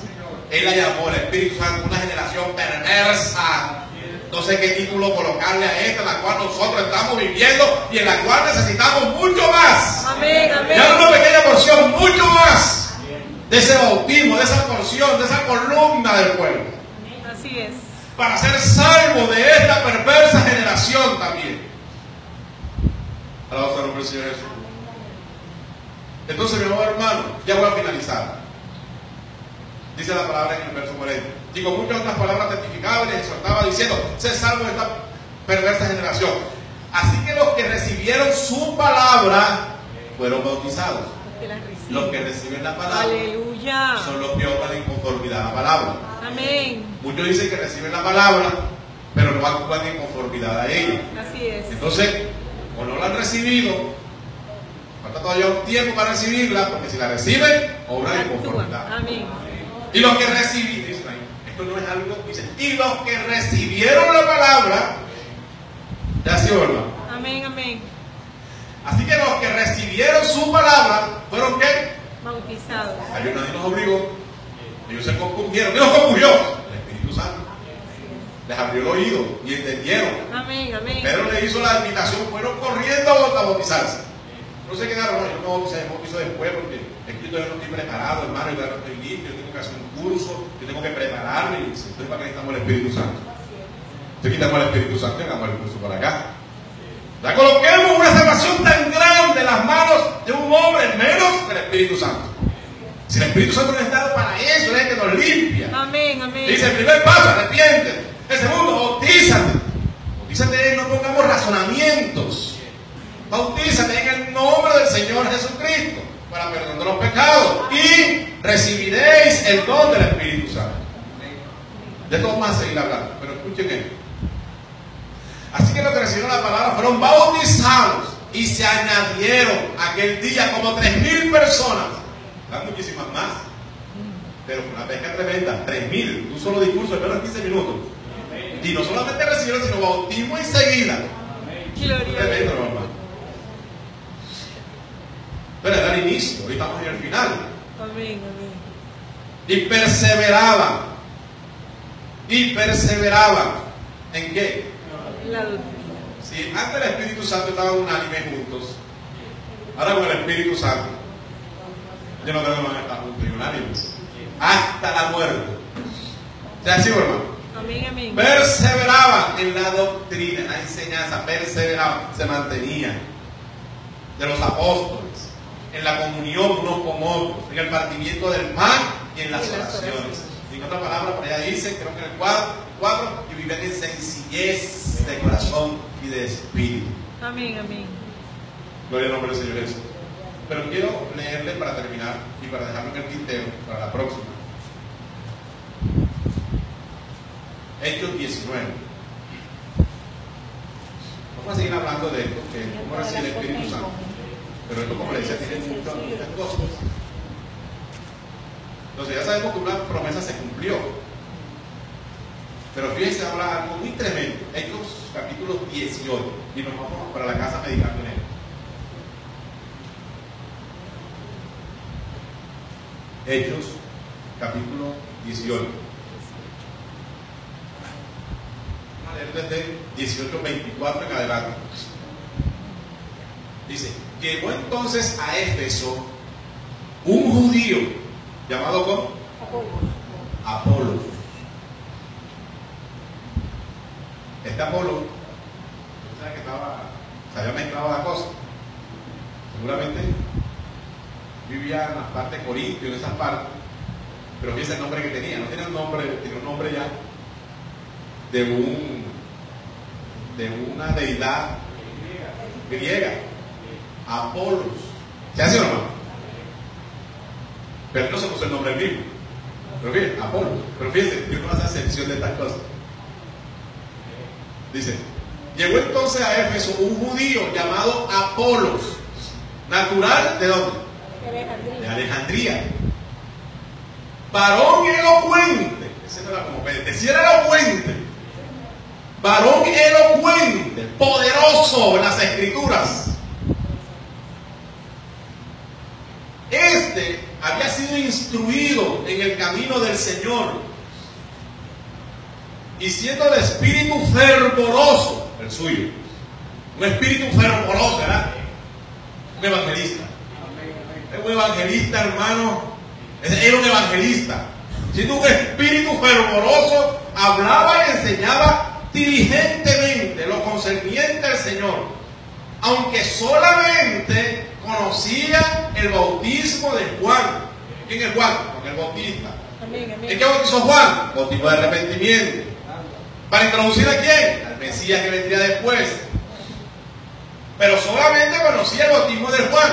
él la llamó el Espíritu Santo una generación perversa. No sé qué título colocarle a esta, en la cual nosotros estamos viviendo y en la cual necesitamos mucho más. Amén, amén. Ya una pequeña porción, mucho más de ese bautismo, de esa porción, de esa columna del pueblo. Así es. Para ser salvo de esta perversa generación también. Alabado sea el nombre del Señor Jesús. Entonces, mi amado hermano, ya voy a finalizar. Dice la palabra en el verso 40. Y con muchas otras palabras testificaba y les exhortaba diciendo, sé salvo de esta perversa generación. Así que los que recibieron su palabra fueron bautizados. Los que reciben la palabra Aleluya. son los que obran en conformidad a la palabra. Amén. Muchos dicen que reciben la palabra, pero no actúan en conformidad a ella. Así es. Entonces, o no la han recibido, falta todavía un tiempo para recibirla, porque si la reciben, obran en conformidad. Amén. Y los que recibieron, esto no es algo, dice, y los que recibieron la palabra, ya se obran. Amén, amén. Así que los que recibieron su palabra, ¿fueron qué? Bautizados. A ellos nadie nos obligó, ellos se compungieron. ¿Quién los compungió? El Espíritu Santo. Les abrió el oído y entendieron. Amén, amén. Pedro le hizo la invitación, fueron corriendo a bautizarse. No se quedaron, no, yo me bauticé, bautizo después porque es que yo todavía no estoy preparado, hermano, yo todavía no estoy listo, yo tengo que hacer un curso, yo tengo que prepararme. Y entonces, ¿para qué necesitamos el Espíritu Santo? Entonces quitamos el Espíritu Santo y hagamos el curso para acá. Ya coloquemos una salvación tan grande en las manos de un hombre, menos del Espíritu Santo. Si el Espíritu Santo no está para eso, es el que nos limpia. Amén, amén. Dice, el primer paso, arrepiéntete. El segundo, bautízate. Bautízate, no pongamos razonamientos. Bautízate en el nombre del Señor Jesucristo para perdón de los pecados y recibiréis el don del Espíritu Santo. De todo más seguir hablando, pero escuchen esto. Así que los que recibieron la palabra fueron bautizados y se añadieron aquel día como 3,000 personas. Eran muchísimas más, pero fue una pesca tremenda. 3,000, un solo discurso de menos de 15 minutos. Y no solamente recibieron, sino bautismo enseguida. Gloria a Tremendo, Dios. hermano. Pero era el inicio, hoy estamos en el final. Amén, amén. Y perseveraban. Y perseveraban. ¿En qué? La doctrina. Si antes el Espíritu Santo estaban unánimes juntos, ahora con el Espíritu Santo, yo no creo que van a estar juntos y unánimes. Hasta la muerte. ¿Ya así, hermano? Amén, amén. Perseveraban en la doctrina, en la enseñanza, perseveraban, se mantenían. De los apóstoles, en la comunión unos con otros, en el partimiento del pan y en las oraciones. En otra palabra, por allá dice, creo que en el 4, que vivían en sencillez de corazón y de espíritu. Amén, amén. Gloria al nombre del Señor Jesús. Pero quiero leerle para terminar y para dejarlo en el tintero para la próxima. Hechos 19. Vamos a seguir hablando de esto, que cómo recibir el Espíritu Santo. Pero esto, como le decía, tiene muchas cosas. Entonces ya sabemos que una promesa se cumplió. Pero fíjense ahora algo muy tremendo. Hechos capítulo 18. Y nos vamos para la casa meditando en él. Hechos capítulo 18. Vamos a leer desde 18:24 en adelante. Dice, llegó entonces a Éfeso un judío llamado ¿cómo? Apolo. Este Apolo, ¿sabes que se había mezclado la cosa? Seguramente vivía en las partes de Corintio, en esas partes, pero fíjense el nombre que tenía, no tenía un nombre, tenía un nombre ya de una deidad griega, Apolos. ¿Se hace o no? Pero no se puso el nombre mismo. Pero bien, Apolo. Pero fíjense, Dios no hace excepción de estas cosas. Dice, llegó entonces a Éfeso un judío llamado Apolos, natural ¿de dónde? De Alejandría. Varón elocuente. Ese no era como Pedro, si era elocuente. Varón elocuente, poderoso en las escrituras. Este había sido instruido en el camino del Señor y siendo de espíritu fervoroso, el suyo, un espíritu fervoroso, ¿verdad? Un evangelista. Un evangelista, hermano, era un evangelista. Siendo un espíritu fervoroso, hablaba y enseñaba diligentemente lo concerniente al Señor, aunque solamente conocía el bautismo de Juan. ¿Quién es Juan? Juan el Bautista. Amén, amén. ¿En qué bautizó Juan? Bautismo de arrepentimiento. ¿Para introducir a quién? Al Mesías que vendría después. Pero solamente conocía el bautismo de Juan.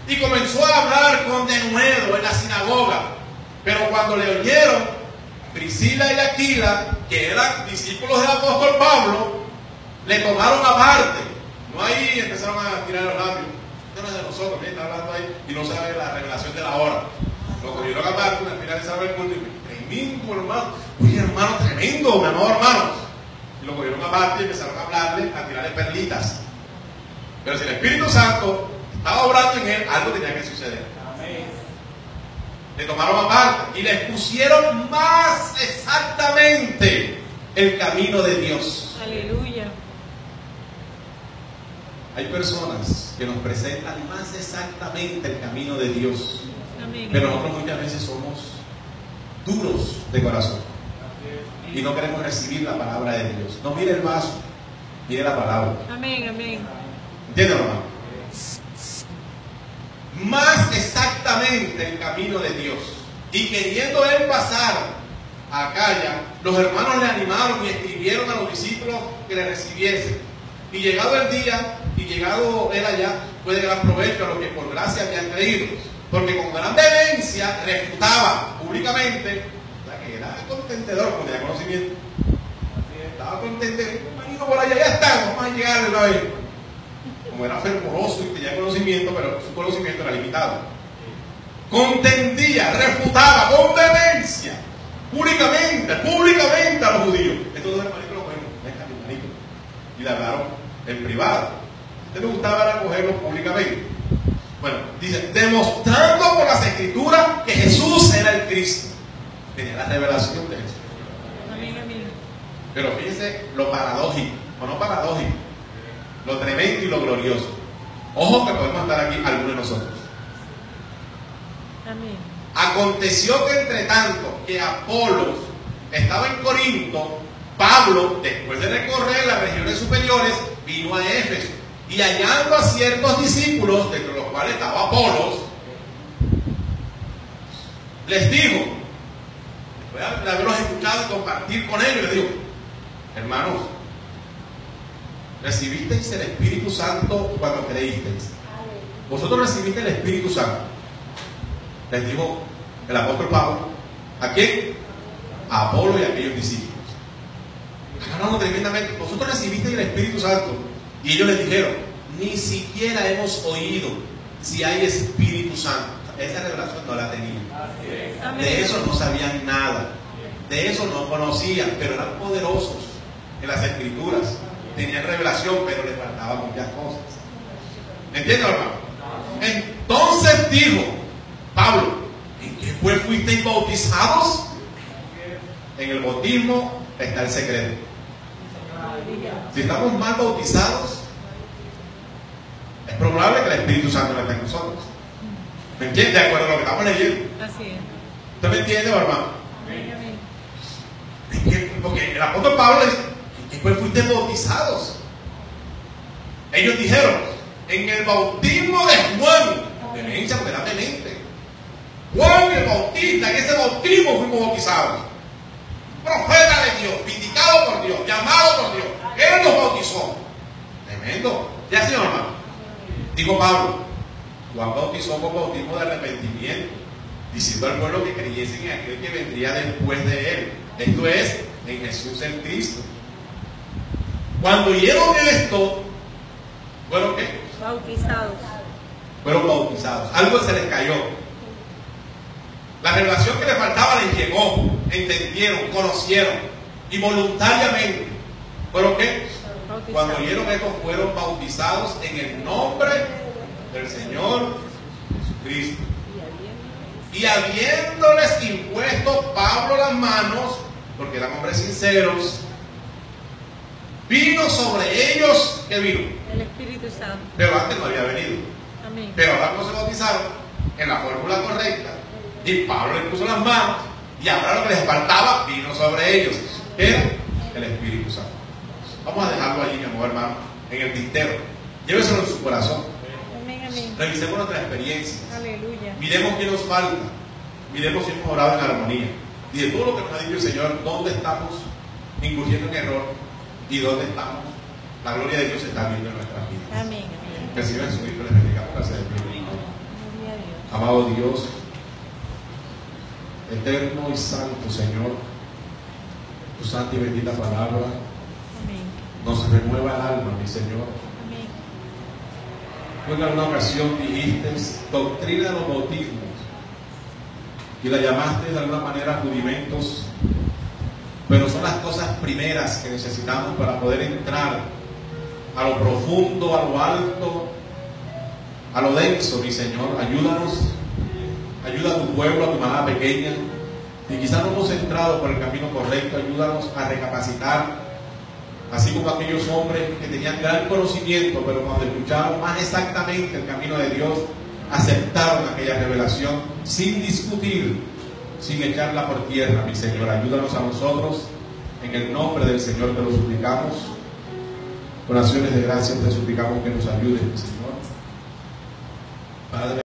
Y comenzó a hablar con denuedo en la sinagoga. Pero cuando le oyeron, Priscila y Aquila, que eran discípulos del apóstol Pablo, le tomaron aparte. No ahí empezaron a tirar los labios. Esto no es de nosotros, ¿sí? Está hablando ahí y no sabe la revelación de la hora. Lo cogieron aparte, al final sabe el culto y tremendo, hermano. Oye, hermano, tremendo, mi amado hermano. Y lo cogieron aparte y empezaron a hablarle, a tirarle perlitas. Pero si el Espíritu Santo estaba obrando en él, algo tenía que suceder. Le tomaron aparte y le expusieron más exactamente el camino de Dios. Aleluya. Hay personas que nos presentan más exactamente el camino de Dios, Amén. pero nosotros muchas veces somos duros de corazón y no queremos recibir la palabra de Dios. No mire el vaso, mire la palabra. Amén, amén. ¿Entienden, hermano? Más exactamente el camino de Dios. Y queriendo él pasar a Acaya, los hermanos le animaron y escribieron a los discípulos que le recibiesen. Y llegado el día, y llegado él allá, fue de gran provecho a los que por gracia habían creído, porque con gran vehemencia refutaba públicamente, o sea que era contentedor, con el conocimiento. Estaba contente, imagino por allá, ya estamos, vamos a llegar de una vez. Como era fervoroso y tenía conocimiento, pero su conocimiento era limitado. Contendía, refutaba con vehemencia, públicamente a los judíos. Estos dos hermanitos lo cogieron, venga, hermanito, y le hablaron en privado. A usted le gustaba acogerlo públicamente. Bueno, dice, demostrando por las escrituras que Jesús era el Cristo. Tenía la revelación de Jesús. Amén, amén. Pero fíjense lo paradójico, o no paradójico, lo tremendo y lo glorioso. Ojo que podemos estar aquí algunos de nosotros. Amén. Aconteció que entre tanto que Apolos estaba en Corinto, Pablo, después de recorrer las regiones superiores, vino a Éfeso y hallando a ciertos discípulos, entre los cuales estaba Apolos, les dijo, después de haberlos escuchado y compartir con ellos, les digo, hermanos, recibisteis el Espíritu Santo cuando creísteis. Vosotros recibisteis el Espíritu Santo. Les dijo el apóstol Pablo. ¿A quién? A Apolo y a aquellos discípulos. Hablando tremendamente. Vosotros recibisteis el Espíritu Santo. Y ellos les dijeron, ni siquiera hemos oído si hay Espíritu Santo. Esa revelación no la tenían. Amén. De eso no sabían nada. De eso no conocían, pero eran poderosos en las Escrituras. Tenían revelación, pero les faltaban muchas cosas. ¿Entiendes, hermano? Entonces dijo Pablo, ¿en qué pues fuisteis bautizados? En el bautismo está el secreto. Si estamos mal bautizados, es probable que el Espíritu Santo no esté en nosotros. ¿Me entiende? De acuerdo a lo que estamos leyendo. Así es. ¿Usted me entiende, hermano? Amén, amén. Porque el apóstol Pablo dice, ¿en qué pues fuiste bautizados? Ellos dijeron, en el bautismo de Juan, demencia porque da demente. Juan el Bautista, en ese bautismo fuimos bautizados. Profeta de Dios, vindicado por Dios, llamado por Dios. Él nos bautizó. Tremendo. ¿Ya sí, hermano? Dijo Pablo, Juan bautizó con bautismo de arrepentimiento, diciendo al pueblo que creyesen en aquel que vendría después de él. Esto es, en Jesús el Cristo. Cuando oyeron esto, ¿fueron qué? Bautizados. Fueron bautizados. Algo se les cayó. La revelación que les faltaba les llegó, entendieron, conocieron y voluntariamente. ¿Fueron qué? Bautizados. Cuando oyeron esto fueron bautizados en el nombre del Señor Jesucristo. Y habiéndoles impuesto Pablo las manos, porque eran hombres sinceros, vino sobre ellos, ¿qué vino? El Espíritu Santo. Pero antes no había venido. Amén. Pero ahora no se bautizaron en la fórmula correcta. Y Pablo les puso las manos. Y ahora lo que les faltaba vino sobre ellos. Era el Espíritu Santo. Vamos a dejarlo allí, mi amor, hermano, en el tintero. Lléveselo en su corazón. Amén, amén. Revisemos nuestra experiencia. Aleluya. Miremos qué nos falta. Miremos si hemos orado en armonía. Y de todo lo que nos ha dicho el Señor, dónde estamos incurriendo en error y dónde estamos. La gloria de Dios está viendo en nuestras vidas. Amén, amén. Reciban su Hijo, les bendiga por hacer el bien. Gloria a Dios. Amado Dios, eterno y santo Señor, tu santa y bendita palabra Amén. nos renueva el alma, mi Señor. Amén. Tú en alguna ocasión dijiste doctrina de los bautismos y la llamaste de alguna manera rudimentos, pero son las cosas primeras que necesitamos para poder entrar a lo profundo, a lo alto, a lo denso, mi Señor. Ayúdanos, ayuda a tu pueblo, a tu manada pequeña, y quizás no hemos entrado por el camino correcto. Ayúdanos a recapacitar, así como aquellos hombres que tenían gran conocimiento, pero cuando escucharon más exactamente el camino de Dios, aceptaron aquella revelación sin discutir, sin echarla por tierra, mi Señor. Ayúdanos a nosotros, en el nombre del Señor te lo suplicamos. Oraciones de gracia te suplicamos que nos ayudes, mi Señor. Padre.